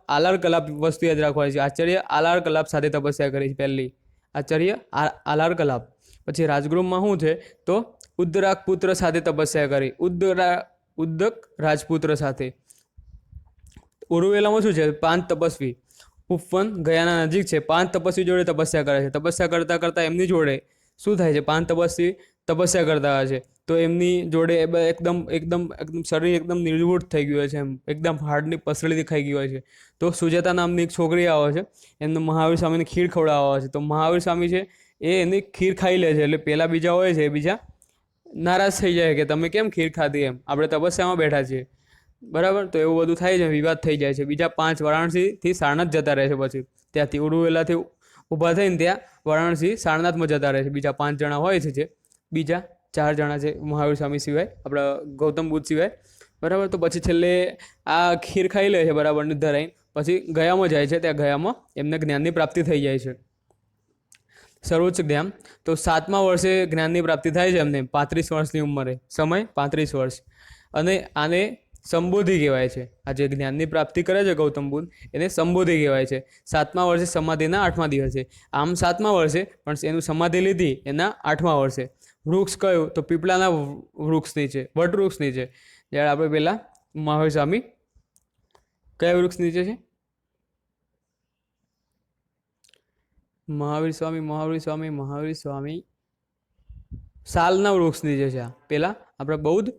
આલાર કલાપ, વસ્તુ યાદ રાખવાની છે. આચાર્ય આલાર કલાપ સાથે તપસ્યા કરી છે પહેલી, આચાર્ય આલાર કલાપ. પછી રાજગૃહમાં શું છે? તો ઉદ્દરાક પુત્ર સાથે તપસ્યા કરી, ઉદ્દક રાજપુત્ર સાથે. ઉરુવેલામાં શું છે? 5 તપસ્વી. ઉપવન ગયાના નજીક છે. 5 તપસ્વી જોડે તપસ્યા કરે છે. તપસ્યા કરતાં કરતાં એમની જોડે શું થાય છે? 5 તપસ્વી તપસ્યા કરતા હોય છે તો એમની જોડે એકદમ એકદમ એકદમ શરીર એકદમ નિર્વૃત થઈ ગયું હોય છે, એમ એકદમ હાડની પસળી ખાઈ ગઈ હોય છે. તો સુજાતા નામની એક છોકરી આવે છે, એમને મહાવીર સ્વામીને ખીર ખવડાવવા આવે છે. તો મહાવીર સ્વામી છે એ એની ખીર ખાઈ લે છે. એટલે પેલા બીજા હોય છે એ બીજા નારાજ થઈ જાય કે તમે કેમ ખીર ખાધી, એમ આપણે તપસ્યામાં બેઠા છીએ, બરાબર. તો એવું બધું થાય છે, વિવાદ થઈ જાય છે. બીજા 5 વારાણસીથી સારનાથ જતા રહે છે. પછી ત્યાંથી ઉરુવેલાથી ઊભા થઈને ત્યાં વારાણસી સારનાથમાં જતા રહે છે. બીજા 5 જણા હોય છે, જે બીજા 4 જણા છે મહાવીર સ્વામી સિવાય, આપણા ગૌતમ બુદ્ધ સિવાય, બરાબર. તો પછી છેલ્લે આ ખીર ખાઈ લે છે, બરાબર, ધરાઈને પછી ગયામાં જાય છે. ત્યાં ગયામાં એમને જ્ઞાનની પ્રાપ્તિ થઈ જાય છે, સર્વોચ્ચ જ્ઞાન. તો 7મા વર્ષે જ્ઞાનની પ્રાપ્તિ થાય છે એમને, 35 વર્ષની ઉંમરે, સમય 35 વર્ષ. અને આને સંબોધિ કહેવાય છે. આ જે જ્ઞાનની પ્રાપ્તિ કરે છે ગૌતમ બુદ્ધ, એને સંબોધિ કહેવાય છે. 7મા વર્ષે સમાધિના 8મા દિવસે, આમ 7મા વર્ષે, પણ એનું સમાધિ લીધી એના 8મા વર્ષે. વૃક્ષ કયું? તો પીપળાના વૃક્ષ નીચે, વટ વૃક્ષ નીચે. જ્યારે આપણે પહેલાં મહાવીર સ્વામી કયા વૃક્ષ નીચે છે? મહાવીર સ્વામી સાલના વૃક્ષ નીચે છે. આ પહેલાં આપણે બૌદ્ધ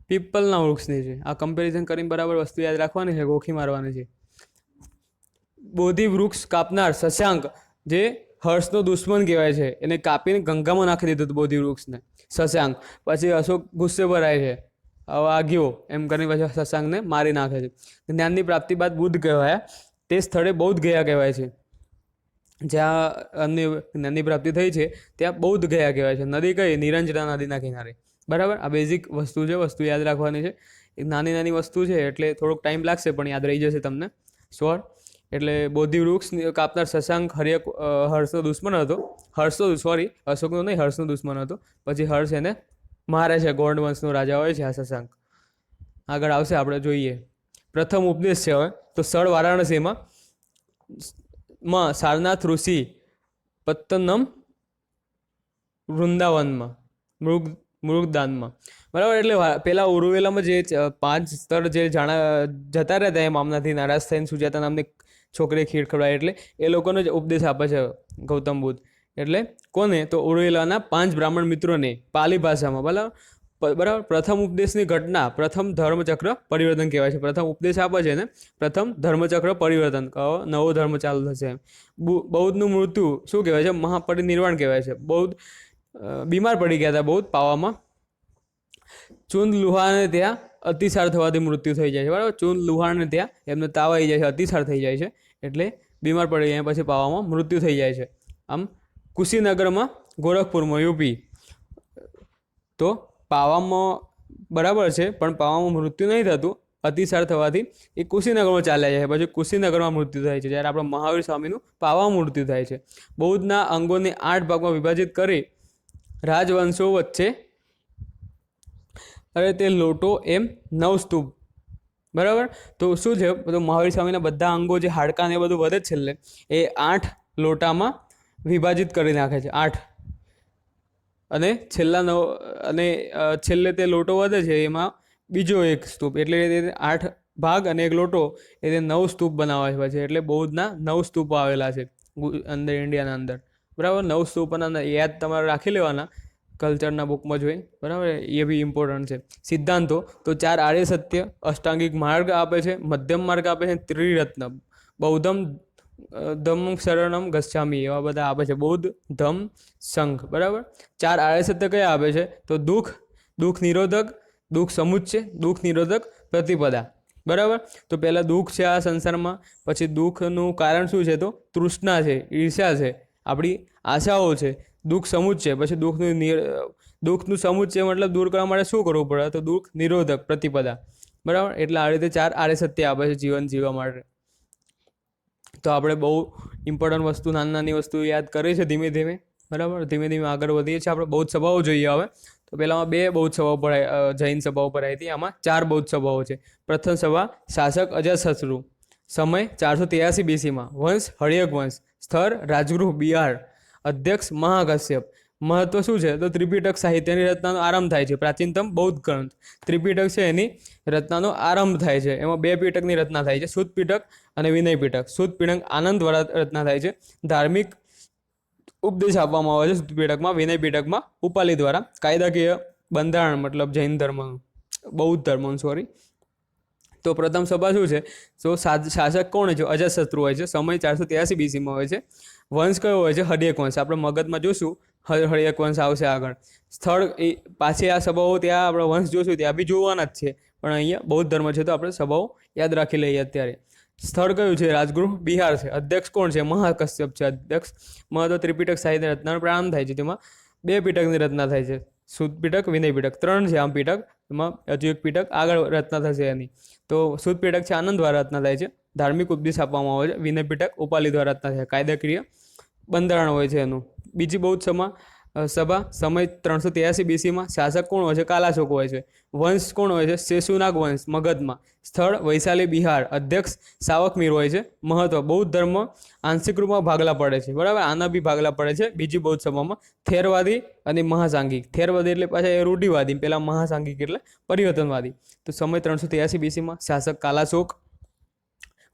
પીપલના વૃક્ષ નીચે. આ કમ્પેરિઝન કરીને બરાબર વસ્તુ યાદ રાખવાની છે, ગોખી મારવાની છે. બોધિ વૃક્ષ કાપનાર શશાંક, જે હર્ષનો દુશ્મન કહેવાય છે, એને કાપીને ગંગામાં નાખી દીધું હતું બોધિ વૃક્ષને, શશાંક. પછી અશોક ગુસ્સે ભરાય છે, હવે આ ગયો એમ કરીને પછી શશાંકને મારી નાખે છે. જ્ઞાનની પ્રાપ્તિ બાદ બુદ્ધ કહેવાય. તે સ્થળે બૌદ્ધ ગયા કહેવાય છે. જ્યાં અમને જ્ઞાનની પ્રાપ્તિ થઈ છે ત્યાં બૌદ્ધ ગયા કહેવાય છે. નદી કઈ? નિરંજના નદીના કિનારે, બરાબર. આ બેઝિક વસ્તુ છે, વસ્તુ યાદ રાખવાની છે. એક નાની નાની વસ્તુ છે એટલે થોડોક ટાઈમ લાગશે, પણ યાદ રહી જશે તમને શ્યોર. એટલે બોધિ વૃક્ષ કાપનાર શશાંક હર્ષનો દુશ્મન હતો. અશોકનો નહીં, હર્ષનો દુશ્મન હતો. પછી હર્ષ એને મારે છે. ગોંડ વંશનો રાજા હોય છે આ શશાંક. આગળ આવશે, આપણે જોઈએ. પ્રથમ ઉપદેશ છે હવે તો સ્થળ વારાણસીમાં સારનાથ ઋષિ પત્તનમ વૃંદાવનમાં મૃગદાનમાં, બરાબર. એટલે પેલા ઉરુવેલામાં જે 5 સ્થળ જે જતા રહ્યા એમ આમનાથી નારાજ થઈને સુજાતા નામની છોકરી ખીર ખવડાય, એટલે એ લોકોને જ ઉપદેશ આપે છે ગૌતમ બુદ્ધ. એટલે કોને? તો ઉરુવેલાના 5 બ્રાહ્મણ મિત્રોને પાલી ભાષામાં, બરાબર. પ્રથમ ઉપદેશની ઘટના પ્રથમ ધર્મચક્ર પરિવર્તન કહેવાય છે. પ્રથમ ઉપદેશ આપે છે ને પ્રથમ ધર્મચક્ર પરિવર્તન, નવો ધર્મ ચાલુ થશે. બૌદ્ધનું મૃત્યુ શું કહેવાય છે? મહાપરિનિર્વાણ કહેવાય છે. બૌદ્ધ બીમાર પડી ગયા હતા બૌદ્ધ પાવામાં. ચૂંદ લુહાને ત્યાં અતિસાર થવાથી મૃત્યુ થઈ જાય છે, બરાબર. ચૂંદ લુહાને ત્યાં એમને તાવ આવી જાય છે, અતિસાર થઈ જાય છે, એટલે બીમાર પડી ગયા, પછી પાવામાં મૃત્યુ થઈ જાય છે. આમ કુશીનગરમાં, ગોરખપુરમાં, યુપી. તો પાવામાં બરાબર છે, પણ પાવામાં મૃત્યુ નહીં થતું, અતિસાર થવાથી એ કુશીનગરમાં ચાલ્યા જાય છે. પછી કુશીનગરમાં મૃત્યુ થાય છે, જ્યારે આપણા મહાવીર સ્વામીનું પાવામાં મૃત્યુ થાય છે. બૌદ્ધના અંગોને 8 ભાગમાં વિભાજિત કરી રાજવંશો વચ્ચે તે લોટો એમ 9 સ્તૂપ, બરાબર. તો શું છે? તો મહાવીર સ્વામીના બધા અંગો જે હાડકાં એ બધું વધે છેલ્લે એ 8 લોટામાં વિભાજિત કરી નાખે છે, 8. અને છેલ્લે તે લોટો વધે છે એમાં બીજો એક સ્તૂપ, એટલે 8 ભાગ અને એક લોટો, એ 9 સ્તૂપ બનાવે છે પછી. એટલે બૌદ્ધના 9 સ્તૂપો આવેલા છે અંદર, ઇન્ડિયાના અંદર, બરાબર. 9 સ્તૂપના યાદ તમારે રાખી લેવાના, કલ્ચરના બુકમાં જોઈ, બરાબર. એ બી ઇમ્પોર્ટન્ટ છે. સિદ્ધાંતો તો 4 આર્ય સત્ય, અષ્ટાંગિક માર્ગ આપે છે, મધ્યમ માર્ગ આપે છે, ત્રિરત્ન બૌદ્ધમ ધમ્મ શરણમ ગચ્છામી, એવા બધા આપે છે. બૌદ્ધ, ધમ્મ, સંઘ, બરાબર. 4 આર્ય સત્ય કયા આપે છે? તો દુઃખ નિરોધક, દુઃખ સમુચ્ચય, દુઃખ નિરોધક પ્રતિપદા, બરાબર. તો પહેલાં દુઃખ છે આ સંસારમાં, પછી દુઃખનું કારણ શું છે? તો તૃષ્ણા છે, ઈર્ષ્યા છે, આપણી આશાઓ છે. દુઃખ સમુચ્ચય, પછી દુઃખનું સમુચ્ચય મતલબ દૂર કરવા માટે શું કરવું પડે? તો દુઃખ નિરોધક પ્રતિપદા, બરાબર. એટલે આ રીતે 4 આર્ય સત્ય આપે છે જીવન જીવવા માટે. તો આપણે બહુ ઇમ્પોર્ટન્ટ વસ્તુ, નાની વસ્તુ યાદ કરી છે ધીમે ધીમે, બરાબર. ધીમે ધીમે આગળ વધીએ છીએ. આપણે બૌદ્ધ સભાઓ જોઈએ હવે. તો પહેલાંમાં 2 બૌદ્ધ સભાઓ જૈન સભાઓ ભરાઈ હતી, આમાં 4 બૌદ્ધ સભાઓ છે. પ્રથમ સભા શાસક અજાતશત્રુ, સમય 483 BC માં, વંશ હળયક વંશ, સ્થળ રાજગૃહ બિહાર, અધ્યક્ષ મહાકશ્યપ, મહત્વ શું છે તો ત્રિપિટક સાહિત્યની રચનાનો આરંભ થાય છે. પ્રાચીનતમ બૌદ્ધ ગ્રંથ ત્રિપિટક છે એની રચનાનો આરંભ થાય છે. એમાં 2 પિટકની રચના થાય છે, શુદ્ધ પિટક અને વિનય પિટક. શુદ્ધ પિટક આનંદ દ્વારા રચના થાય છે, ધાર્મિક ઉપદેશ આપવામાં આવે છે શુદ્ધ પિટકમાં. વિનય પિટકમાં ઉપાલી દ્વારા કાયદાકીય બંધારણ, મતલબ જૈન ધર્મ, બૌદ્ધ ધર્મ, સોરી. તો પ્રથમ સભા શું છે તો શાસક કોણ હોય છે? અજાતશત્રુ હોય છે. સમય 483 બીસીમાં હોય છે. વંશ કયો હોય છે? હર્યક વંશ. આપણે મગધમાં જોશું હર્યક વંશ આવશે આગળ. સ્થળ એ પાછી આ સભાઓ ત્યાં આપણે વંશ જોશું ત્યાં બી જોવાના જ છે, પણ અહીંયા બૌદ્ધ ધર્મ છે તો આપણે સભાઓ યાદ રાખી લઈએ અત્યારે. સ્થળ કયું છે? રાજગૃહ બિહાર છે. અધ્યક્ષ કોણ છે? મહાકશ્યપ છે અધ્યક્ષ. મહત્વ ત્રિપિટક સાહિત્ય રચનાનો પ્રારંભ થાય છે. તેમાં 2 પિટકની રચના થાય છે, શુદ્ધ પિટક, વિનય પિટક. 3 છે આમ પિટક, એમાં હજુ એક પિટક આગળ રચના થશે એની. તો શુદ્ધ પિટક છે આનંદ દ્વારા રચના થાય છે, ધાર્મિક ઉપદેશ આપવામાં આવે છે. વિનય પિટક ઉપાલી દ્વારા રચના થાય, કાયદાકીય બંધારણ હોય છે એનું. બીજી બૌદ્ધ સભા સમય 383 બીસીમાં. શાસક કોણ હોય છે? કાલાશોક હોય છે. વંશ કોણ હોય છે? શેષુનાગ વંશ મગધમાં. સ્થળ વૈશાલી બિહાર. અધ્યક્ષ સાવક મીર હોય છે. મહત્વ બૌદ્ધ ધર્મ આંશિક રૂપમાં ભાગલા પડે છે, બરાબર. આના બી ભાગલા પડે છે બીજી બૌદ્ધ સભામાં. થેરવાદી અને મહાસાંઘિક. થેરવાદી એટલે પાછા એ રૂઢિવાદી, પેલા મહાસાંઘિક એટલે પરિવર્તનવાદી. તો સમય 383 બીસીમાં. શાસક કાલાશોક.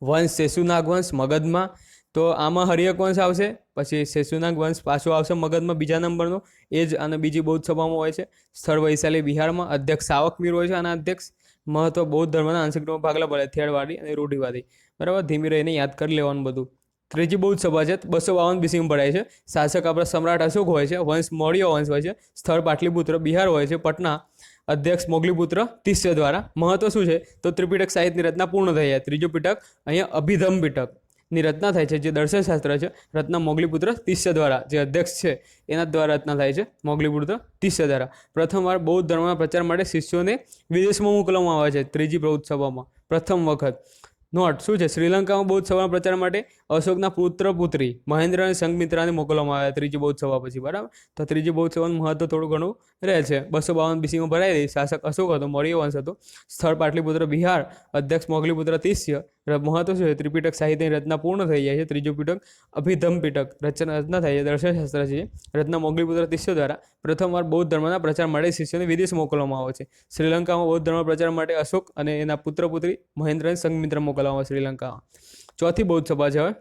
વંશ શેષુનાગ વંશ મગધમાં. તો આમાં હર્યક વંશ આવશે, પછી શેષુનાગ વંશ પાછો આવશે મગધમાં બીજા નંબરનો, એ જ અને બીજી બૌદ્ધ સભામાં હોય છે. સ્થળ વૈશાલી બિહારમાં. અધ્યક્ષ સાવક મીર હોય છે આના અધ્યક્ષ. મહત્વ બૌદ્ધ ધર્મના આંશિક રૂપમાં ભાગલા પડે, થેરવાદી અને રૂઢિવાદી, બરાબર. ધીમી રહીને યાદ કરી લેવાનું બધું. ત્રીજી બૌદ્ધ સભા છે 252 બીસીમાં ભરાય છે. શાસક આપણા સમ્રાટ અશોક હોય છે. વંશ મૌર્ય વંશ હોય છે. સ્થળ પાટલીપુત્ર બિહાર હોય છે, પટના. અધ્યક્ષ મોગલીપુત્ર તિસ્ય દ્વારા. મહત્વ શું છે તો ત્રિપિટક સાહિત્યની રચના પૂર્ણ થઈ જાય. ત્રીજો પિટક અહીંયા અભિધમ પિટક ની રચના થાય છે, જે દર્શનશાસ્ત્ર છે. રચના મોગલીપુત્ર તિસ્ય દ્વારા, જે અધ્યક્ષ છે એના દ્વારા રચના થાય છે, મોગલીપુત્ર તિસ્ય દ્વારા. પ્રથમવાર બૌદ્ધ ધર્મના પ્રચાર માટે શિષ્યોને વિદેશમાં મોકલવામાં આવે છે ત્રીજી બૌદ્ધ સભામાં પ્રથમ વખત. નોટ શું છે? શ્રીલંકામાં બૌદ્ધ સભાના પ્રચાર માટે અશોકના પુત્ર પુત્રી મહેન્દ્ર અને સંઘમિત્રાને મોકલવામાં આવ્યા ત્રીજી બૌદ્ધ સભા પછી, બરાબર. તો ત્રીજી બૌદ્ધ સભાનું મહત્વ થોડું ઘણું રહે છે. 252 બીસીમાં ભરાઈ હતી. શાસક અશોક હતો, મૌર્ય વંશ હતો. સ્થળ પાટલીપુત્ર બિહાર. અધ્યક્ષ મોગલીપુત્ર તિસ્ય. મહત્વ શું છે? ત્રિપિટક સાહિત્યની રચના પૂર્ણ થઈ જાય છે. ત્રીજું પિટક અભિધમ પિટક રચના થાય છે, દર્શનશાસ્ત્ર છે. રચના મોગલીપુત્ર તિસ્ય દ્વારા. પ્રથમવાર બૌદ્ધ ધર્મના પ્રચાર માટે શિષ્યોને વિદેશ મોકલવામાં આવે છે. શ્રીલંકામાં બૌદ્ધ ધર્મ પ્રચાર માટે અશોક અને એના પુત્ર પુત્રી મહેન્દ્ર અને સંઘમિત્ર મોકલવામાં આવે શ્રીલંકામાં. ચોથી બૌદ્ધ સભા છે હવે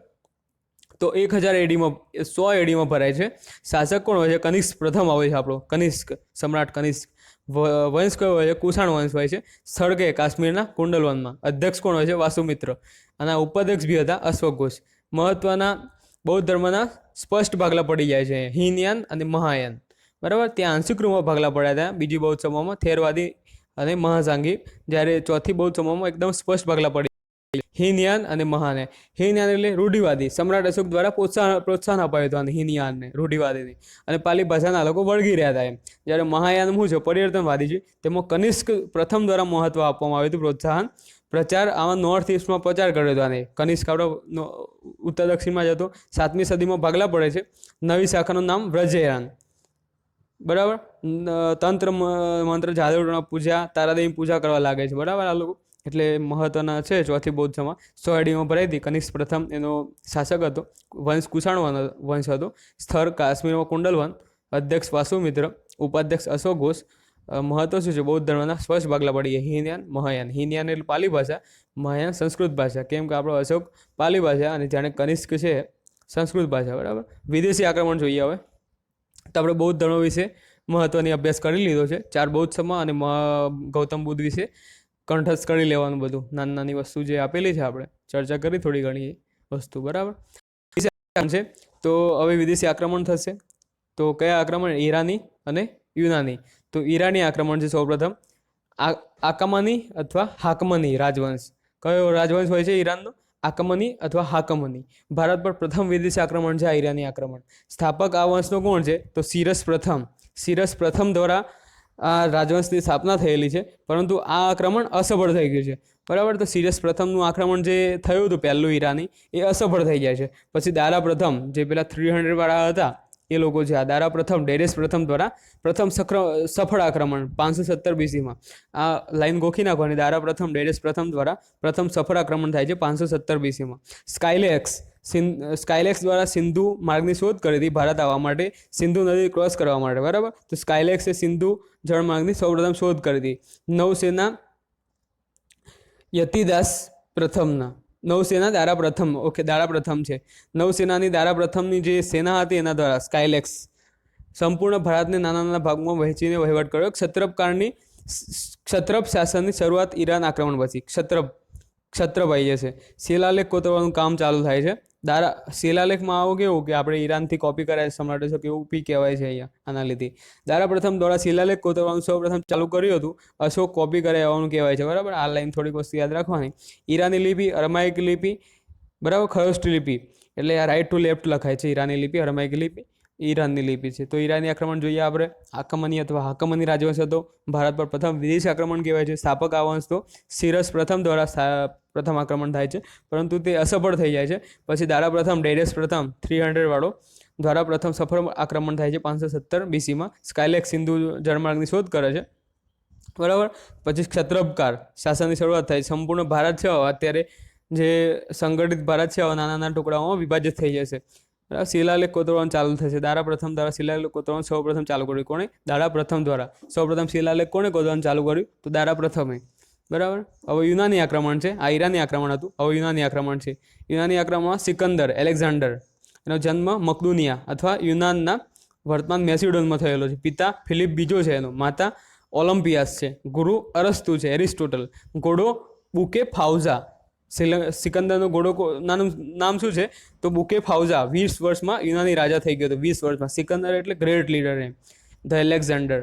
તો 1000 એડીમાં 100 એડીમાં ભરાય છે. શાસક કોણ હોય છે? કનિષ્ક પ્રથમ આવે છે આપણો, કનિષ્ક સમ્રાટ કનિષ્ક. વંશ કયો હોય છે? કુષાણ વંશ હોય છે. સ્થળ કે કાશ્મીરના કુંડલવનમાં. અધ્યક્ષ કોણ હોય છે? વાસુમિત્ર. અને ઉપાધ્યક્ષ બી હતા અશ્વઘોષ. મહત્વના બૌદ્ધ ધર્મના સ્પષ્ટ ભાગલા પડી જાય છે, હીનયાન અને મહાયાન, બરાબર. ત્યાં આંશિક રૂપમાં ભાગલા પડ્યા હતા બીજી બૌદ્ધ સભામાં, થેરવાદી અને મહાસાંઘિક. જ્યારે ચોથી બૌદ્ધ સભામાં એકદમ સ્પષ્ટ ભાગલા પડી હીનયાન અને મહાને. હીનયાન એટલે રૂઢિવાદી, સમ્રાટ અશોક દ્વારા પ્રોત્સાહન અપાયું હતું હીનયાનને, રૂઢિવાદીને. અને પાલી ભાષાના લોકો વળગી રહ્યા હતા એમ. જ્યારે મહાયાન શું છે? પરિવર્તનવાદી છે. તેમાં કનિષ્ક પ્રથમ દ્વારા મહત્વ આપવામાં આવ્યું હતું, પ્રોત્સાહન. પ્રચાર આમાં નોર્થ ઇસ્ટમાં પ્રચાર કર્યો હતો આને. કનિષ્ક આપણો ઉત્તર દક્ષિણમાં જ હતો. 7મી સદીમાં ભાગલા પડે છે. નવી શાખાનું નામ વ્રજયાન, બરાબર. તંત્ર મંત્ર જાદુ પૂજા, તારાદેવી પૂજા કરવા લાગે છે, બરાબર આ લોકો. એટલે મહત્વના છે. ચોથી બૌદ્ધ સભા 100 એડીમાં ભરાઈ હતી. કનિષ્ક પ્રથમ એનો શાસક હતો. વંશ કુષાણ વંશ હતો. સ્થળ કાશ્મીરમાં કુંડલવન. અધ્યક્ષ વાસુમિત્ર. ઉપાધ્યક્ષ અશોક ઘોષ. મહત્વ શું છે? બૌદ્ધ ધર્મના સ્પષ્ટ ભાગલા પડી ગયા, હીનયાન મહાયાન. હીનયાન એટલે પાલી ભાષા, મહાયાન સંસ્કૃત ભાષા. કેમ કે આપણો અશોક પાલી ભાષા અને જાણે કનિષ્ક છે સંસ્કૃત ભાષા, બરાબર. વિદેશી આક્રમણ જોઈએ હવે તો આપણે બૌદ્ધ ધર્મ વિશે મહત્વની અભ્યાસ કરી લીધો છે. 4 બૌદ્ધ સભા અને ગૌતમ બુદ્ધ વિશે કંઠસ્થ કરી લેવાનું બધું. નાની નાની વસ્તુ જે આપેલી છે આપણે ચર્ચા કરી થોડી ઘણી વસ્તુ, બરાબર છે. તો હવે વિદેશી આક્રમણ થશે. તો કયા આક્રમણ? ઈરાની અને યુનાની. તો ઈરાની આક્રમણ છે સૌપ્રથમ. આકમની અથવા હાકમની રાજવંશ. કયો રાજવંશ હોય છે ઈરાનનો? આકમની અથવા હાકમની. ભારત પર પ્રથમ વિદેશી આક્રમણ છે આ ઈરાની આક્રમણ. સ્થાપક આ વંશનો કોણ છે? તો સિરસ પ્રથમ. સિરસ પ્રથમ દ્વારા આ રાજવંશની સ્થાપના થયેલી છે, પરંતુ આ આક્રમણ અસફળ થઈ ગયું છે, બરાબર. તો સિરસ પ્રથમનું આક્રમણ જે થયું હતું પહેલું ઈરાની, એ અસફળ થઈ જાય છે. પછી દારા પ્રથમ, જે પેલા 300 વાળા હતા એ લોકો છે, આ દારા પ્રથમ, ડેરેસ પ્રથમ દ્વારા પ્રથમ સફળ આક્રમણ 517 બીસીમાં. આ લાઈન ગોખી નાખવાની. દારા પ્રથમ, ડેરેસ પ્રથમ દ્વારા પ્રથમ સફળ આક્રમણ થાય છે 517 બીસીમાં. સ્કાયલેક્સ સ્કાયલેક્સ દ્વારા સિંધુ માર્ગની શોધ કરી હતી ભારત આવવા માટે, સિંધુ નદી ક્રોસ કરવા માટે, બરાબર. તો સ્કાયલેક્સે સિંધુ જળમાર્ગની સૌપ્રથમ શોધ કરી હતી. નૌસેના યતિદાસ પ્રથમના, નૌસેના દારા પ્રથમ, ઓકે, દારા પ્રથમ છે. નૌસેનાની દારા પ્રથમની જે સેના હતી એના દ્વારા સ્કાયલેક્સ સંપૂર્ણ ભારતને નાના નાના ભાગમાં વહેંચીને વહીવટ કર્યો. ક્ષત્રપ શાસનની શરૂઆત ઈરાન આક્રમણ પછી ક્ષત્રપ આવી જશે. શિલાલેખ કોતરવાનું કામ ચાલુ થાય છે. શિલાલેખમાં આવું કેવું કે આપણે ઈરાનથી કોપી કરાય સમ્રાટ અશોક એવું બી કહેવાય છે અહીંયા આના લીધે. દારા પ્રથમ દ્વારા શિલાલેખ કોતરવાનું સૌ પ્રથમ ચાલુ કર્યું હતું. અશોક કોપી કરે આવવાનું કહેવાય છે, બરાબર. આ લાઈન થોડીક વસ્તુ યાદ રાખવાની. ઈરાની લિપિ, અરમાઇક લિપિ, બરાબર, ખરોષ્ઠી લિપિ, એટલે આ રાઈટ ટુ લેફ્ટ લખાય છે. ઈરાની લિપિ, અરમાઇક લિપિ ઈરાનની લિપિ છે. તો ઈરાની આક્રમણ જોઈએ આપણે. આકમની અથવા હાકમની રાજવંશ હતો. ભારત પર પ્રથમ વિદેશી આક્રમણ કહેવાય છે. સ્થાપક આ વંશ તો સિરસ પ્રથમ દ્વારા પ્રથમ આક્રમણ થાય છે, પરંતુ તે અસફળ થઈ જાય છે. પછી દારા પ્રથમ, ડેરેસ પ્રથમ 300 વાળો દ્વારા પ્રથમ સફળ આક્રમણ થાય છે 517 BC-માં. સ્કાયલેક્સ સિંધુ જળમાર્ગની શોધ કરે છે, બરાબર. પછી ક્ષત્રપકાર શાસનની શરૂઆત થાય. સંપૂર્ણ ભારત છે અત્યારે જે સંગઠિત ભારત છે નાના નાના ટુકડાઓમાં વિભાજિત થઈ જશે. શિલાલેખ કોતરવાનું ચાલુ થશે. દારા પ્રથમ દ્વારા શિલાલેખ કોતરવાનું સૌ પ્રથમ ચાલુ કર્યું. કોણે? દારા પ્રથમ દ્વારા. સૌ પ્રથમ શિલાલેખ કોણે કોતરવાનું ચાલુ કર્યું? તો દારા પ્રથમે, બરાબર. હવે યુનાની આક્રમણ છે. આ ઈરાની આક્રમણ હતું, હવે યુનાની આક્રમણ છે. યુનાની આક્રમણમાં સિકંદર, એલેક્ઝાન્ડર, એનો જન્મ મકદુનિયા અથવા યુનાનના વર્તમાન મેસિડોનમાં થયેલો છે. પિતા ફિલિપ બીજો છે, એનો માતા ઓલિમ્પિયાસ છે, ગુરુ અરસ્તુ છે, એરિસ્ટોટલ, ઘોડો બુકે ફાઉઝા. સિકંદરનો ઘોડો નામ શું છે? તો બુકે ફાઉઝા. 20 વર્ષમાં યુનાની રાજા થઈ ગયો હતો. 20 વર્ષમાં. સિકંદર એટલે ગ્રેટ લીડર એમ. The Alexander.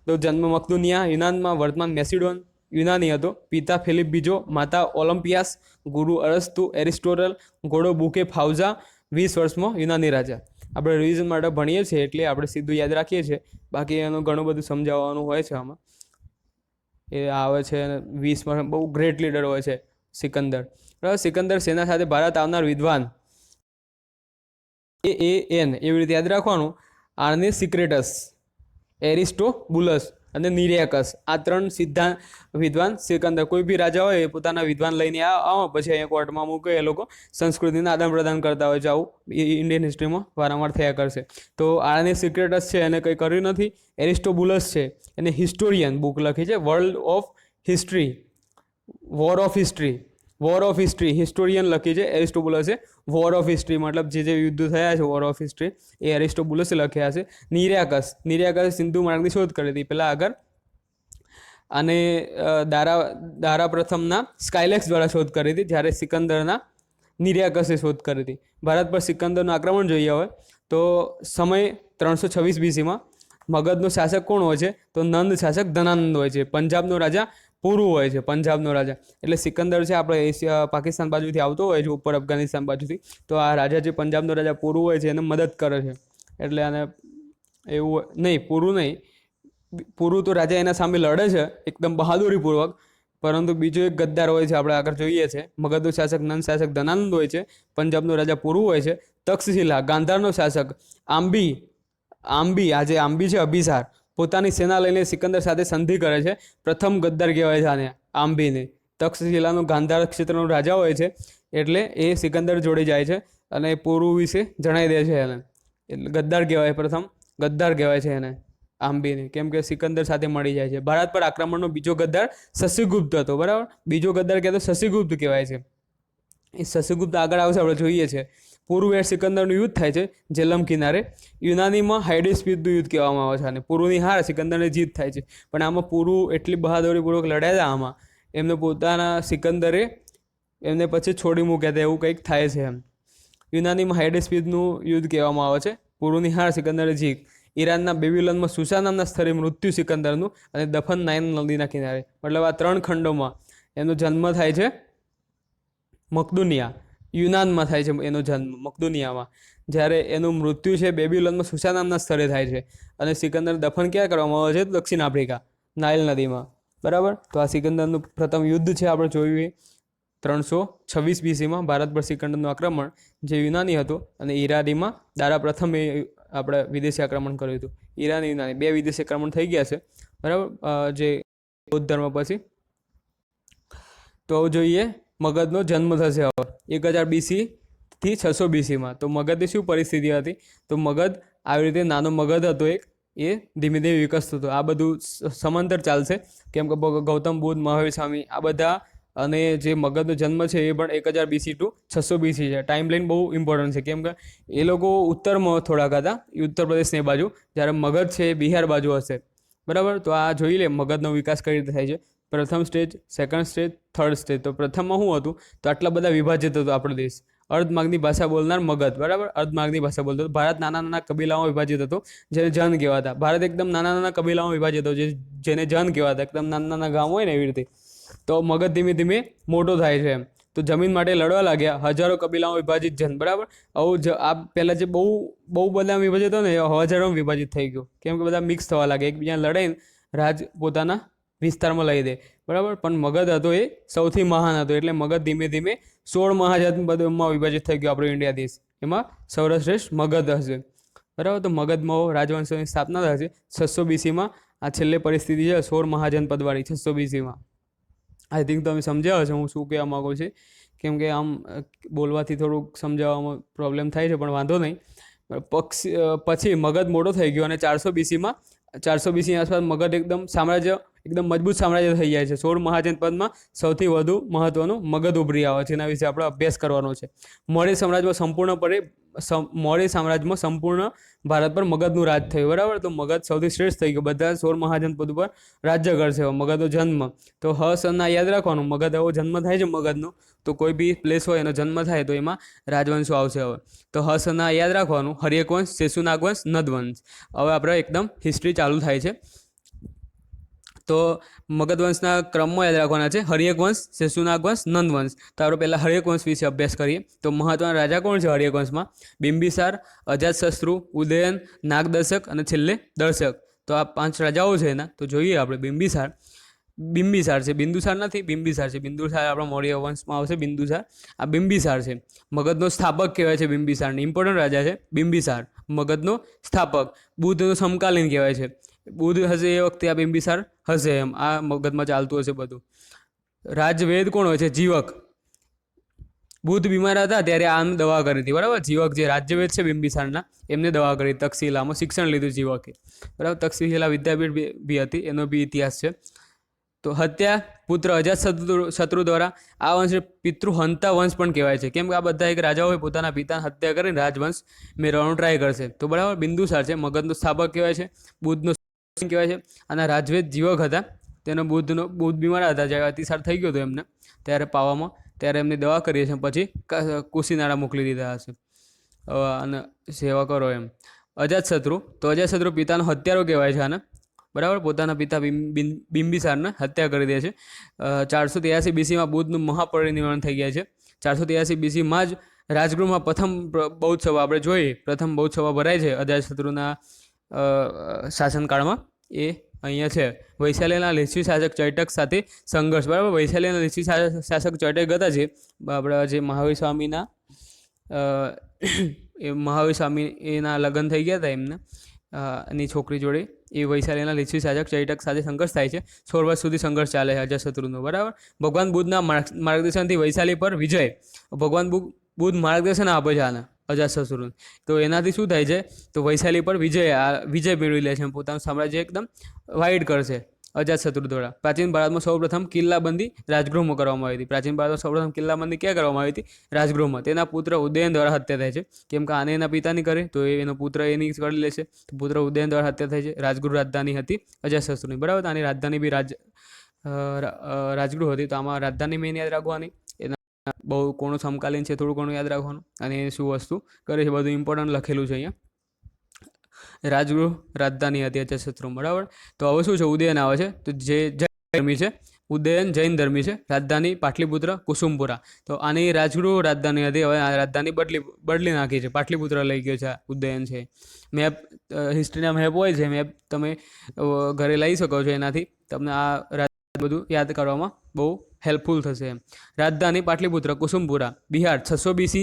તો જન્મ મકદુનિયા, યુનાનમાં વર્તમાન મેસિડોન, યુનાની હતો. પિતા ફિલિપ બીજો, માતા ઓલિમ્પિયાસ, ગુરુ અરસ્તુ, એરિસ્ટોટલ, ઘોડો બુકે ફાઉઝા. 20 વર્ષમાં યુનાની રાજા. આપણે રિવિઝન માટે ભણીએ છીએ એટલે આપણે સીધું યાદ રાખીએ છીએ. બાકી એનું ઘણું બધું સમજાવવાનું હોય છે આમાં. એ આવે છે 20 વર્ષ, બહુ ગ્રેટ લીડર હોય છે સિકંદર, બરાબર. સિકંદર સેના સાથે ભારત આવનાર વિદ્વાન AAN એવી રીતે યાદ રાખવાનું. આર્ને સિક્રેટસ, એરિસ્ટોબુલસ અને નિરેકસ, આ 3 સિદ્ધાંત વિદ્વાન સિકંદર. કોઈ બી રાજા હોય એ પોતાના વિદ્વાન લઈને આવો, પછી અહીંયા કોર્ટમાં મૂકે. એ લોકો સંસ્કૃતિના આદાન પ્રદાન કરતા હોય છે. આવું ઇન્ડિયન હિસ્ટ્રીમાં વારંવાર થયા કરશે. તો આર્ને સિક્રેટસ છે એને કંઈ કર્યું નથી. એરિસ્ટોબુલસ છે એને હિસ્ટોરિયન બુક લખી છે, world of history, war of history historian લખી છે. એરિસ્ટોબુલસે વોર ઓફ હિસ્ટ્રી મતલબ જે યુદ્ધ થયા છે વોર ઓફ હિસ્ટ્રી એ એરિસ્ટોબુલસે લખ્યા છે. નિરેકસ સિંધુ માર્ગની શોધ કરી હતી પહેલાં આગળ. અને દારા પ્રથમના સ્કાયલેક્સ દ્વારા શોધ કરી હતી, જ્યારે સિકંદરના નિરેકસે શોધ કરી હતી. ભારત પર સિકંદરનું આક્રમણ જોઈએ હોય તો સમય 326 BC-માં. મગધનો શાસક કોણ હોય છે? તો નંદ શાસક ધનાનંદ હોય છે. પંજાબનો રાજા પુરુ હોય છે, પંજાબનો રાજા. એટલે સિકંદર છે આપણે એશિયા પાકિસ્તાન બાજુથી આવતો હોય છે, ઉપર અફઘાનિસ્તાન બાજુથી. તો આ રાજા જે પંજાબનો રાજા પુરુ હોય છે એને મદદ કરે છે. એટલે આને એવું નહીં, પુરુ તો રાજા એના સામે લડે છે એકદમ બહાદુરીપૂર્વક, પરંતુ બીજો એક ગદ્દાર હોય છે, આપણે આગળ જોઈએ છે. મગધનો શાસક નંદ શાસક ધનાનંદ હોય છે, પંજાબનો રાજા પુરુ હોય છે. તક્ષશિલા, ગાંધારનો શાસક આંબી, આજે આંબી છે અભિસાર, પોતાની સેના લઈને સિકંદર સાથે સંધિ કરે છે. પ્રથમ ગદ્દાર કહેવાય છે આને, આંબીને. તક્ષશિલાનો ગાંધાર ક્ષેત્રનો રાજા હોય છે, એટલે એ સિકંદર જોડે જાય છે અને પુરુ વિશે જણાવી દે છે એને. એટલે ગદ્દાર કહેવાય, પ્રથમ ગદ્દાર કહેવાય છે એને, આંબીને, કેમ કે સિકંદર સાથે મળી જાય છે. ભારત પર આક્રમણનો બીજો ગદ્દાર શશિગુપ્ત હતો, બરાબર. બીજો ગદ્દાર કહેતો શશિગુપ્ત કહેવાય છે. એ શશિગુપ્ત આગળ આવશે, આપણે જોઈએ છે. પૂર્વ સિકંદરનું યુદ્ધ થાય છે જેલમ કિનારે. યુનાનીમાં હાઇડેસ્પીડનું યુદ્ધ કહેવામાં આવે છે અને પુરુની હાર, સિકંદરને જીત થાય છે. પણ આમાં પુરુ એટલી બહાદુરીપૂર્વક લડ્યા હતા આમાં, એમને પોતાના સિકંદરે એમને પછી છોડી મૂક્યા હતા, એવું કંઈક થાય છે એમ. યુનાનીમાં હાઇડેસ્પીડનું યુદ્ધ કહેવામાં આવે છે. પુરુની હાર, સિકંદરે જીત. ઈરાનના બેબીલોનમાં સુસા નામના સ્થળે મૃત્યુ સિકંદરનું અને દફન નાઇન નદીના કિનારે. મતલબ આ 3 ખંડોમાં એનો જન્મ થાય છે. મકદુનિયા, યુનાનમાં થાય છે એનો જન્મ, મકદુનિયામાં. જ્યારે એનું મૃત્યુ છે બેબીલોનમાં સુસા નામના સ્થળે થાય છે. અને સિકંદર દફન ક્યાં કરવામાં આવે છે? દક્ષિણ આફ્રિકા, નાઇલ નદીમાં, બરાબર. તો આ સિકંદરનું પ્રથમ યુદ્ધ છે, આપણે જોયું. 326 BC-માં ભારત પર સિકંદરનું આક્રમણ જે યુનાની હતું, અને ઈરાનીમાં દારા પ્રથમે આપણે વિદેશી આક્રમણ કર્યું હતું. ઈરાની યુનાની 2 વિદેશી આક્રમણ થઈ ગયા છે, બરાબર, જે બૌદ્ધ ધર્મ પછી. તો જોઈએ મગધનો જન્મ થશે હવે 1000 BC થી 600 BC માં. તો મગધની શું પરિસ્થિતિ હતી? તો મગધ આવી રીતે નાનો મગધ હતો એક, એ ધીમે ધીમે વિકસતું હતું. આ બધું સમાંતર ચાલશે, કેમ કે ગૌતમ બુદ્ધ, મહાવીર સ્વામી આ બધા અને જે મગધનો જન્મ છે એ પણ 1000 BC to 600 BC છે. ટાઈમ લાઈન બહુ ઇમ્પોર્ટન્ટ છે, કેમ કે એ લોકો ઉત્તરમાં થોડાક હતા, ઉત્તર પ્રદેશની બાજુ, જ્યારે મગધ છે એ બિહાર બાજુ હશે. બરાબર. તો આ જોઈ લે મગધનો વિકાસ કઈ રીતે થાય છે. પ્રથમ stage, second stage, third stage. તો પ્રથમમાં શું હતું? તો આટલા બધા વિભાજિત હતો આપણો દેશ. અર્ધમાર્ગની ભાષા બોલનાર મગધ, બરાબર, અર્ધમાર્ગની ભાષા બોલતો હતો. ભારત નાના નાના કબીલાઓમાં વિભાજિત હતો, જેને જન કહેવાતા. ભારત એકદમ નાના નાના કબીલાઓમાં વિભાજિત હતો, જેને જન કહેવાતા. એકદમ નાના નાના ગામ હોય ને એવી રીતે. તો મગધ ધીમે ધીમે મોટો થાય છે એમ. તો જમીન માટે લડવા લાગ્યા, હજારો કબીલાઓમાં વિભાજિત જન, બરાબર. આવું આ પહેલાં જે બહુ બધા વિભાજિત હતો ને એ હજારોમાં વિભાજિત થઈ ગયો, કેમ કે બધા મિક્સ થવા લાગે, એકબીજા લડાઈને રાજ પોતાના વિસ્તારમાં લઈ દે, બરાબર. પણ મગધ હતો એ સૌથી મહાન હતો, એટલે મગધ ધીમે ધીમે 16 મહાજનપદોમાં વિભાજિત થઈ ગયો આપણો ઇન્ડિયા દેશ. એમાં સૌરાષ્ટ્ર મગધ હશે, બરાબર. તો મગધમાં રાજવંશોની સ્થાપના થશે 600 BC માં. આ છેલ્લે પરિસ્થિતિ છે 16 મહાજનપદવાળી 600 BC માં. આઈ થિંક તમે સમજ્યા હશે હું શું કહેવા માગું છું, કેમ કે આમ બોલવાથી થોડુંક સમજાવવામાં પ્રોબ્લેમ થાય છે, પણ વાંધો નહીં. પછી મગધ મોટો થઈ ગયો અને 400 BC માં, 400 BC આસપાસ મગધ એકદમ મજબૂત સામ્રાજ્ય થઈ જાય છે. 16 મહાજનપદમાં સૌથી વધુ મહત્વનું મગધ ઉભરી આવે છે, એના વિશે આપણે અભ્યાસ કરવાનો છે. મૌર્ય સામ્રાજ્યમાં સંપૂર્ણ ભારત પર મગધનું રાજ થયું, બરાબર. તો મગધ સૌથી શ્રેષ્ઠ થઈ ગયું, બધા 16 મહાજનપદ ઉપર રાજ્ય કરશે. મગધનો જન્મ તો હસના યાદ રાખવાનું, મગધ એવો જન્મ થાય છે મગધનો, તો કોઈ બી પ્લેસ હોય એનો જન્મ થાય તો એમાં રાજવંશો આવશે. હવે તો હસના યાદ રાખવાનું, હર્યક વંશ, શેષુનાગ વંશ, નદ વંશ. હવે આપણે એકદમ હિસ્ટ્રી ચાલુ થાય છે. તો મગધ વંશના ક્રમમાં યાદ રાખવાના છે, હર્યક વંશ, શેષુનાગ વંશ, નંદ વંશ. તો આપણે પહેલાં હર્યક વંશ વિશે અભ્યાસ કરીએ. તો મહત્વના રાજા કોણ છે હર્યક વંશમાં? બિંબિસાર, અજાતશત્રુ, ઉદયન, નાગદર્શક અને છેલ્લે દર્શક. તો આ 5 રાજાઓ છે એના. તો જોઈએ આપણે. બિંબિસાર છે, બિંદુસાર નથી, બિંબિસાર છે. બિંદુસાર આપણા મૌર્ય વંશમાં આવશે, બિંદુસાર. આ બિંબિસાર છે, મગધનો સ્થાપક કહેવાય છે. બિંબિસારને ઇમ્પોર્ટન્ટ રાજા છે બિંબિસાર, મગધનો સ્થાપક. બુદ્ધનો સમકાલીન કહેવાય છે. બુદ્ધ હશે એ વખતે આ બિંબિસાર હશે, એમ આ મગધમાં ચાલતું હશે બધું. રાજવેદ કોણ હોય છે? જીવક. બુદ્ધ બીમાર હતા ત્યારે આમ દવા કરી હતી, બરાબર. જીવક જે રાજ્યવેદ છે બિંબિસારના, એમને દવા કરી. તક્ષશિલામાં શિક્ષણ લીધું જીવકે, બરાબર. તક્ષશિલા વિદ્યાપીઠ બી હતી, એનો બી ઇતિહાસ છે. તો હત્યા પુત્ર અજાતશત્રુ દ્વારા. આ વંશ પિતૃહંતા વંશ પણ કહેવાય છે, કેમ કે આ બધા એક રાજાઓએ પોતાના પિતાની હત્યા કરીને રાજવંશ મેળવવાનો ટ્રાય કરશે. તો બરાબર, બિંદુસાર છે, મગધનો સ્થાપક કહેવાય છે, બુદ્ધનો કહેવાય છે. અને રાજવેદ જીવક હતા. તેનો બુદ્ધ બીમાર હતા, જ્યારે અતિસાર થઈ ગયો હતો એમને, ત્યારે પાવામાં, ત્યારે એમની દવા કરીએ છીએ. પછી કુશીનારા મોકલી દીધા હશે અને સેવા કરો એમ. અજાતશત્રુ, તો અજાતશત્રુ પિતાનો હત્યારો કહેવાય છે આને, બરાબર. પોતાના પિતા બિંબિસારને હત્યા કરી દે છે. 483 BC માં બુદ્ધનું મહાપરિનિર્વાણ થઈ ગયા છે. 483 BC માં જ રાજગૃહમાં પ્રથમ બૌદ્ધસભા આપણે જોઈએ, પ્રથમ બૌદ્ધસભા ભરાય છે અજાતશત્રુના શાસનકાળમાં. એ અહીંયા છે. વૈશાલીના લીચ્છી શાસક ચૈટક સાથે સંઘર્ષ, બરાબર. વૈશાલીના લીચ્છી શાસક ચૈટક હતા, જે આપણા જે મહાવીર સ્વામી એના લગ્ન થઈ ગયા હતા એમને એની છોકરી જોડે. એ વૈશાલીના લીચ્છી શાસક ચૈટક સાથે સંઘર્ષ થાય છે. 16 વર્ષ સુધી સંઘર્ષ ચાલે છે અજાતશત્રુનો, બરાબર. ભગવાન બુદ્ધના માર્ગદર્શનથી વૈશાલી પર વિજય. ભગવાન બુદ્ધ માર્ગદર્શન આપે છે આને અજાતશત્રુને. તો એનાથી શું થાય છે? તો વૈશાલી પર વિજય મેળવી લે છે, પોતાનું સામ્રાજ્ય એકદમ વાઇડ કરશે અજાતશત્રુ દ્વારા. પ્રાચીન ભારતમાં સૌપ્રથમ કિલ્લાબંધી રાજગૃહમાં કરવામાં આવી હતી. પ્રાચીન ભારતમાં સૌપ્રથમ કિલ્લાબંધી ક્યાં કરવામાં આવી હતી? રાજગૃહમાં. તેના પુત્ર ઉદયન દ્વારા હત્યા થાય છે, કેમ કે આને એના પિતાની કરે તો એનો પુત્ર એની કરી લે છે. તો પુત્ર ઉદયન દ્વારા હત્યા થાય છે. રાજગૃહ રાજધાની હતી અજાતશત્રુની, બરાબર. આની રાજધાની બી રાજગૃહ હતી. તો આમાં રાજધાની મેન યાદ રાખવાની, એના બહુ કોનું સમકાલીન છે થોડું ઘણું યાદ રાખવાનું, અને શું વસ્તુ કરે છે બધું ઇમ્પોર્ટન્ટ લખેલું છે અહીંયા. રાજગૃહ રાજધાની હતી અજાતશત્રુ, બરાબર. તો હવે શું છે? ઉદયન આવે છે. તો જે જૈન ધર્મી છે, ઉદયન જૈન ધર્મી છે. રાજધાની પાટલીપુત્ર કુસુમપુરા. તો આની રાજગૃહ રાજધાની હતી, હવે આ રાજધાની બદલી નાખી છે, પાટલીપુત્ર લઈ ગયો છે ઉદયન છે. મેપ, હિસ્ટ્રીના મેપ હોય છે, મેપ તમે ઘરે લઈ શકો છો, એનાથી તમને આ બધું યાદ કરવામાં બહુ હેલ્પફુલ થશે એમ. રાજધાની પાટલીપુત્ર કુસુમપુરા, બિહાર. 600 BC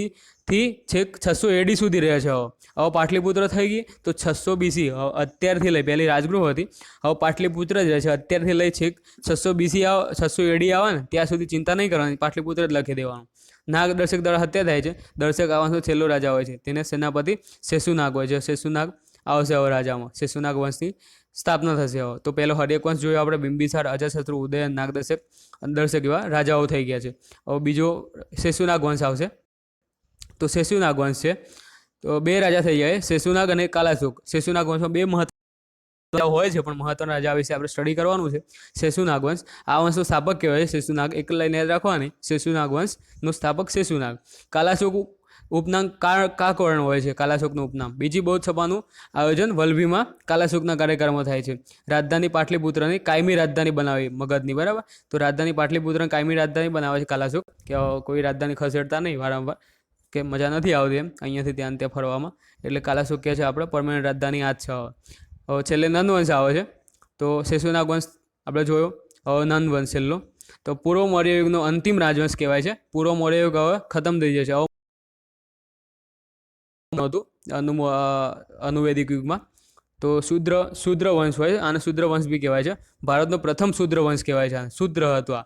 થી છેક 600 AD સુધી રહે છે. હવે પાટલીપુત્ર થઈ ગઈ તો 600 BC, અત્યારથી લઈ, પહેલી રાજગૃહ હતી, હવે પાટલીપુત્ર જ રહે છે. અત્યારથી લઈ છેક 600 BC 600 AD આવે ને ત્યાં સુધી ચિંતા નહીં કરવાની, પાટલીપુત્ર જ લખી દેવાનું. નાગદર્શક દ્વારા હત્યા થાય છે. દર્શક આ વંશનો છેલ્લો રાજા હોય છે, તેને સેનાપતિ શેષુનાગ હોય છે. શેષુનાગ આવશે હવે રાજામાં, શેષુનાગ વંશની સ્થાપના થશે હવે. તો પહેલો હર્યક વંશ જોયો આપણે, બિંબિસાર, અજાતશત્રુ, ઉદયન, નાગદર્શક, દર્શક એવા રાજાઓ થઈ ગયા છે. હવે બીજો શેષુનાગ વંશ આવશે. તો શેષુનાગ વંશ છે તો બે રાજા થઈ જાય, શેષુનાગ અને કાલાશોક. શેષુનાગ વંશમાં બે મહત્વ હોય છે, પણ મહત્વના રાજા વિશે આપણે સ્ટડી કરવાનું છે. શેષુનાગ વંશ આ વંશનો સ્થાપક કહેવાય છે શેષુનાગ, એક લાઈન યાદ રાખવાની, શેષુનાગ વંશનો સ્થાપક શેષુનાગ. કાલાશોક ઉપનામ કા કોણ હોય છે, કાલાશોકનું ઉપનામ. બીજી બૌદ્ધ સભાનું આયોજન વલભીમાં કાલાશોકના કાર્યક્રમમાં થાય છે. રાજધાની પાટલીપુત્રની કાયમી રાજધાની બનાવી મગધની, બરાબર. તો રાજધાની પાટલીપુત્રની કાયમી રાજધાની બનાવે છે કાલાશોક, કે કોઈ રાજધાની ખસેડતા નહીં વારંવાર, કે મજા નથી આવતી એમ અહીંયાથી ત્યાં ત્યાં ફરવામાં, એટલે કાલાશોક કહે છે આપણે પરમેનન્ટ રાજધાની આ જ છે. હવે છેલ્લે નંદ વંશ આવે છે. તો શેષુનાગ વંશ આપણે જોયો, હવે નંદ વંશ છેલ્લો. તો પૂર્વ મૌર્ય યુગનો અંતિમ રાજવંશ કહેવાય છે. પૂર્વ મૌર્ય યુગ હવે ખતમ થઈ જશે, હવે નહોતું અનુવેદિક યુગમાં. તો શુદ્ર વંશ હોય, આને શુદ્ર વંશ બી કહેવાય છે. ભારતનો પ્રથમ શુદ્ર વંશ કહેવાય છે. શુદ્ર હતું આ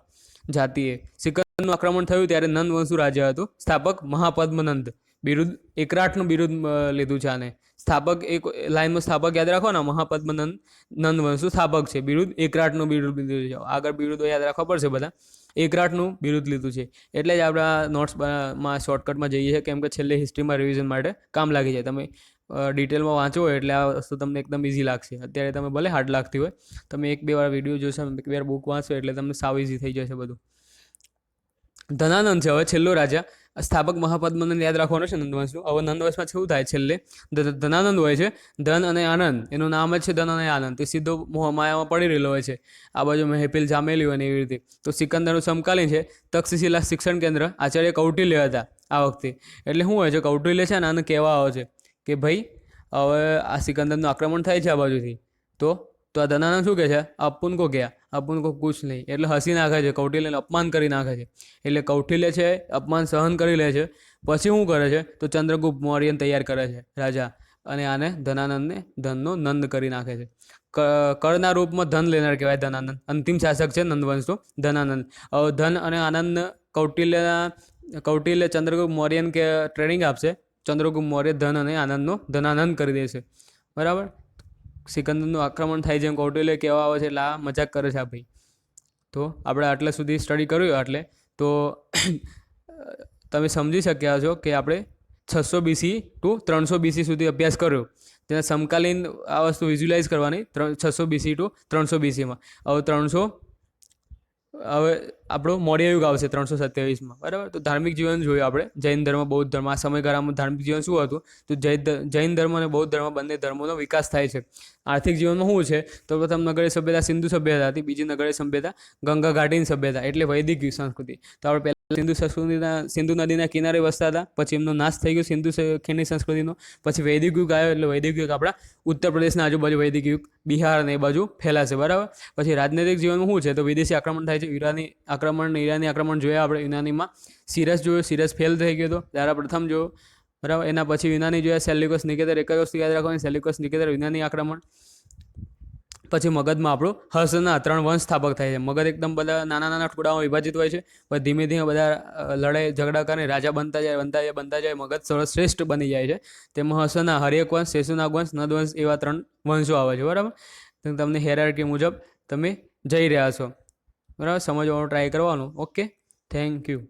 જાતિએ. સિકંદરનું આક્રમણ થયું ત્યારે નંદ વંશનું રાજ્ય હતું. સ્થાપક મહાપદ્મનંદ, બિરુદ એકરાટનું બિરુદ લીધું છે આને. સ્થાપક એક લાઈનમાં સ્થાપક યાદ રાખો ને, મહાપદ્મનંદ નંદ વંશનું સ્થાપક છે. બિરુદ એકરાટનું બિરુદ લીધું છે. આગળ બિરુદો યાદ રાખવા પડશે બધા. એકરાટનું બિરુદ લીધું છે, એટલે જ આપણે આ નોટ્સમાં શોર્ટકટમાં જઈએ છીએ, કેમ કે છેલ્લે હિસ્ટ્રીમાં રિવિઝન માટે કામ લાગી જાય. તમે ડિટેલમાં વાંચો હોય એટલે આ વસ્તુ તમને એકદમ ઇઝી લાગશે. અત્યારે તમે ભલે હાર્ડ લાગતી હોય, તમે એક બે વાર વિડીયો જોશો, એક બે વાર બુક વાંચો એટલે તમને સાવ ઇઝી થઈ જશે બધું. ધનાનંદ છે હવે છેલ્લો રાજા. સ્થાપક મહાપદ્મનંદ યાદ રાખવાનો છે નંદવંશનું. હવે નંદવંશમાં શું થાય, છેલ્લે ધનાનંદ હોય છે. ધન અને આનંદ, એનું નામ જ છે ધન અને આનંદ. તે સીધો મોહમાયામાં પડી રહેલો હોય છે. આ બાજુ મહેફિલ જામેલી હોય ને એવી રીતે. તો સિકંદરનું સમકાલીન છે તક્ષશિલા શિક્ષણ કેન્દ્ર આચાર્ય કૌટિલ્ય હતા આ વખતે. એટલે શું હોય છે, કૌટિલ્ય છે ને આને કહેવા આવે છે કે ભાઈ હવે આ સિકંદરનું આક્રમણ થાય છે આ બાજુથી, તો આ ધનાનંદ શું કહે છે, અપુન કો ગયા, અપુન કો કુછ નહીં. એટલે હસી નાખે છે, કૌટિલ્યને અપમાન કરી નાખે છે. એટલે કૌટિલ્ય છે અપમાન સહન કરી લે છે. પછી શું કરે છે, તો ચંદ્રગુપ્ત મૌર્યને તૈયાર કરે છે રાજા, અને આને ધનાનંદને ધનનો નંદ કરી નાખે છે. કળના રૂપમાં ધન લેનાર કહેવાય ધનાનંદ. અંતિમ શાસક છે નંદવંશનો ધનાનંદ. હવે ધન અને આનંદ કૌટિલ્ય ચંદ્રગુપ્ત મૌર્યને કે ટ્રેનિંગ આપશે. ચંદ્રગુપ્ત મૌર્ય ધન અને આનંદનો ધનાનંદ કરી દેશે, બરાબર. સિકંદરનું આક્રમણ થાય જેમ કૌટિલ્ય કહેવા આવે છે, એટલે આ મજાક કરે છે આ ભાઈ. તો આપણે આટલા સુધી સ્ટડી કર્યું, એટલે તો તમે સમજી શક્યા છો કે આપણે 600 BC ટુ 300 BC સુધી અભ્યાસ કર્યો. તેના સમકાલીન આ વસ્તુ વિઝ્યુલાઇઝ કરવાની 600 BC ટુ 300 BCમાં. હવે આપણો મૌર્ય યુગ આવશે 327માં, બરાબર. તો ધાર્મિક જીવન જોયું આપણે, જૈન ધર્મ, બૌદ્ધ ધર્મ. આ સમયગાળામાં ધાર્મિક જીવન શું હતું, તો જૈન ધર્મ અને બૌદ્ધ ધર્મ બંને ધર્મોનો વિકાસ થાય છે. આર્થિક જીવનમાં શું છે, તો પ્રથમ નગરીય સભ્યતા સિંધુ સભ્યતા હતી, બીજી નગરીય સભ્યતા ગંગા ઘાટીની સભ્યતા, એટલે વૈદિક સંસ્કૃતિ. તો આપણે પહેલાં સિંધુ નદીના કિનારે વસતા હતા, પછી એમનો નાશ થઈ ગયો સિંધુ ખીણની સંસ્કૃતિનો. પછી વૈદિક યુગ આવ્યો, એટલે વૈદિક યુગ આપણા ઉત્તર પ્રદેશના આજુબાજુ વૈદિક યુગ, બિહાર અને એ બાજુ ફેલાશે, બરાબર. પછી રાજનૈતિક જીવનમાં શું છે, તો વિદેશી આક્રમણ થાય છે. ઈરાની આક્રમણ જોયા આપણે. યુનાનીમાં સિરસ જોયો, સિરસ ફેલ થઈ ગયો હતો, દારા પ્રથમ જોયો, બરાબર. એના પછી યુનાની જોયા, સેલ્યુકસ નિકેટર. એક જ વસ્તુ યાદ રાખવાની, સેલ્યુકસ નિકેટર, યુનાની આક્રમણ. પછી મગધમાં આપણું હર્ષના 3 વંશ સ્થાપક થાય છે. મગધ એકદમ બધા નાના ટુકડામાં વિભાજિત હોય છે, પછી ધીમે ધીમે બધા લડાઈ ઝઘડા કરીને રાજા બનતા જાય મગધ સર્વશ્રેષ્ઠ બની જાય છે. તેમાં હર્ષના હર્યક વંશ, શેષુનાગ વંશ, નદવંશ એવા 3 વંશો આવે છે, બરાબર. તમને હેરાર્કી મુજબ તમે જઈ રહ્યા છો, બરાબર. સમજવાનું ટ્રાય કરવાનું. Okay, thank you.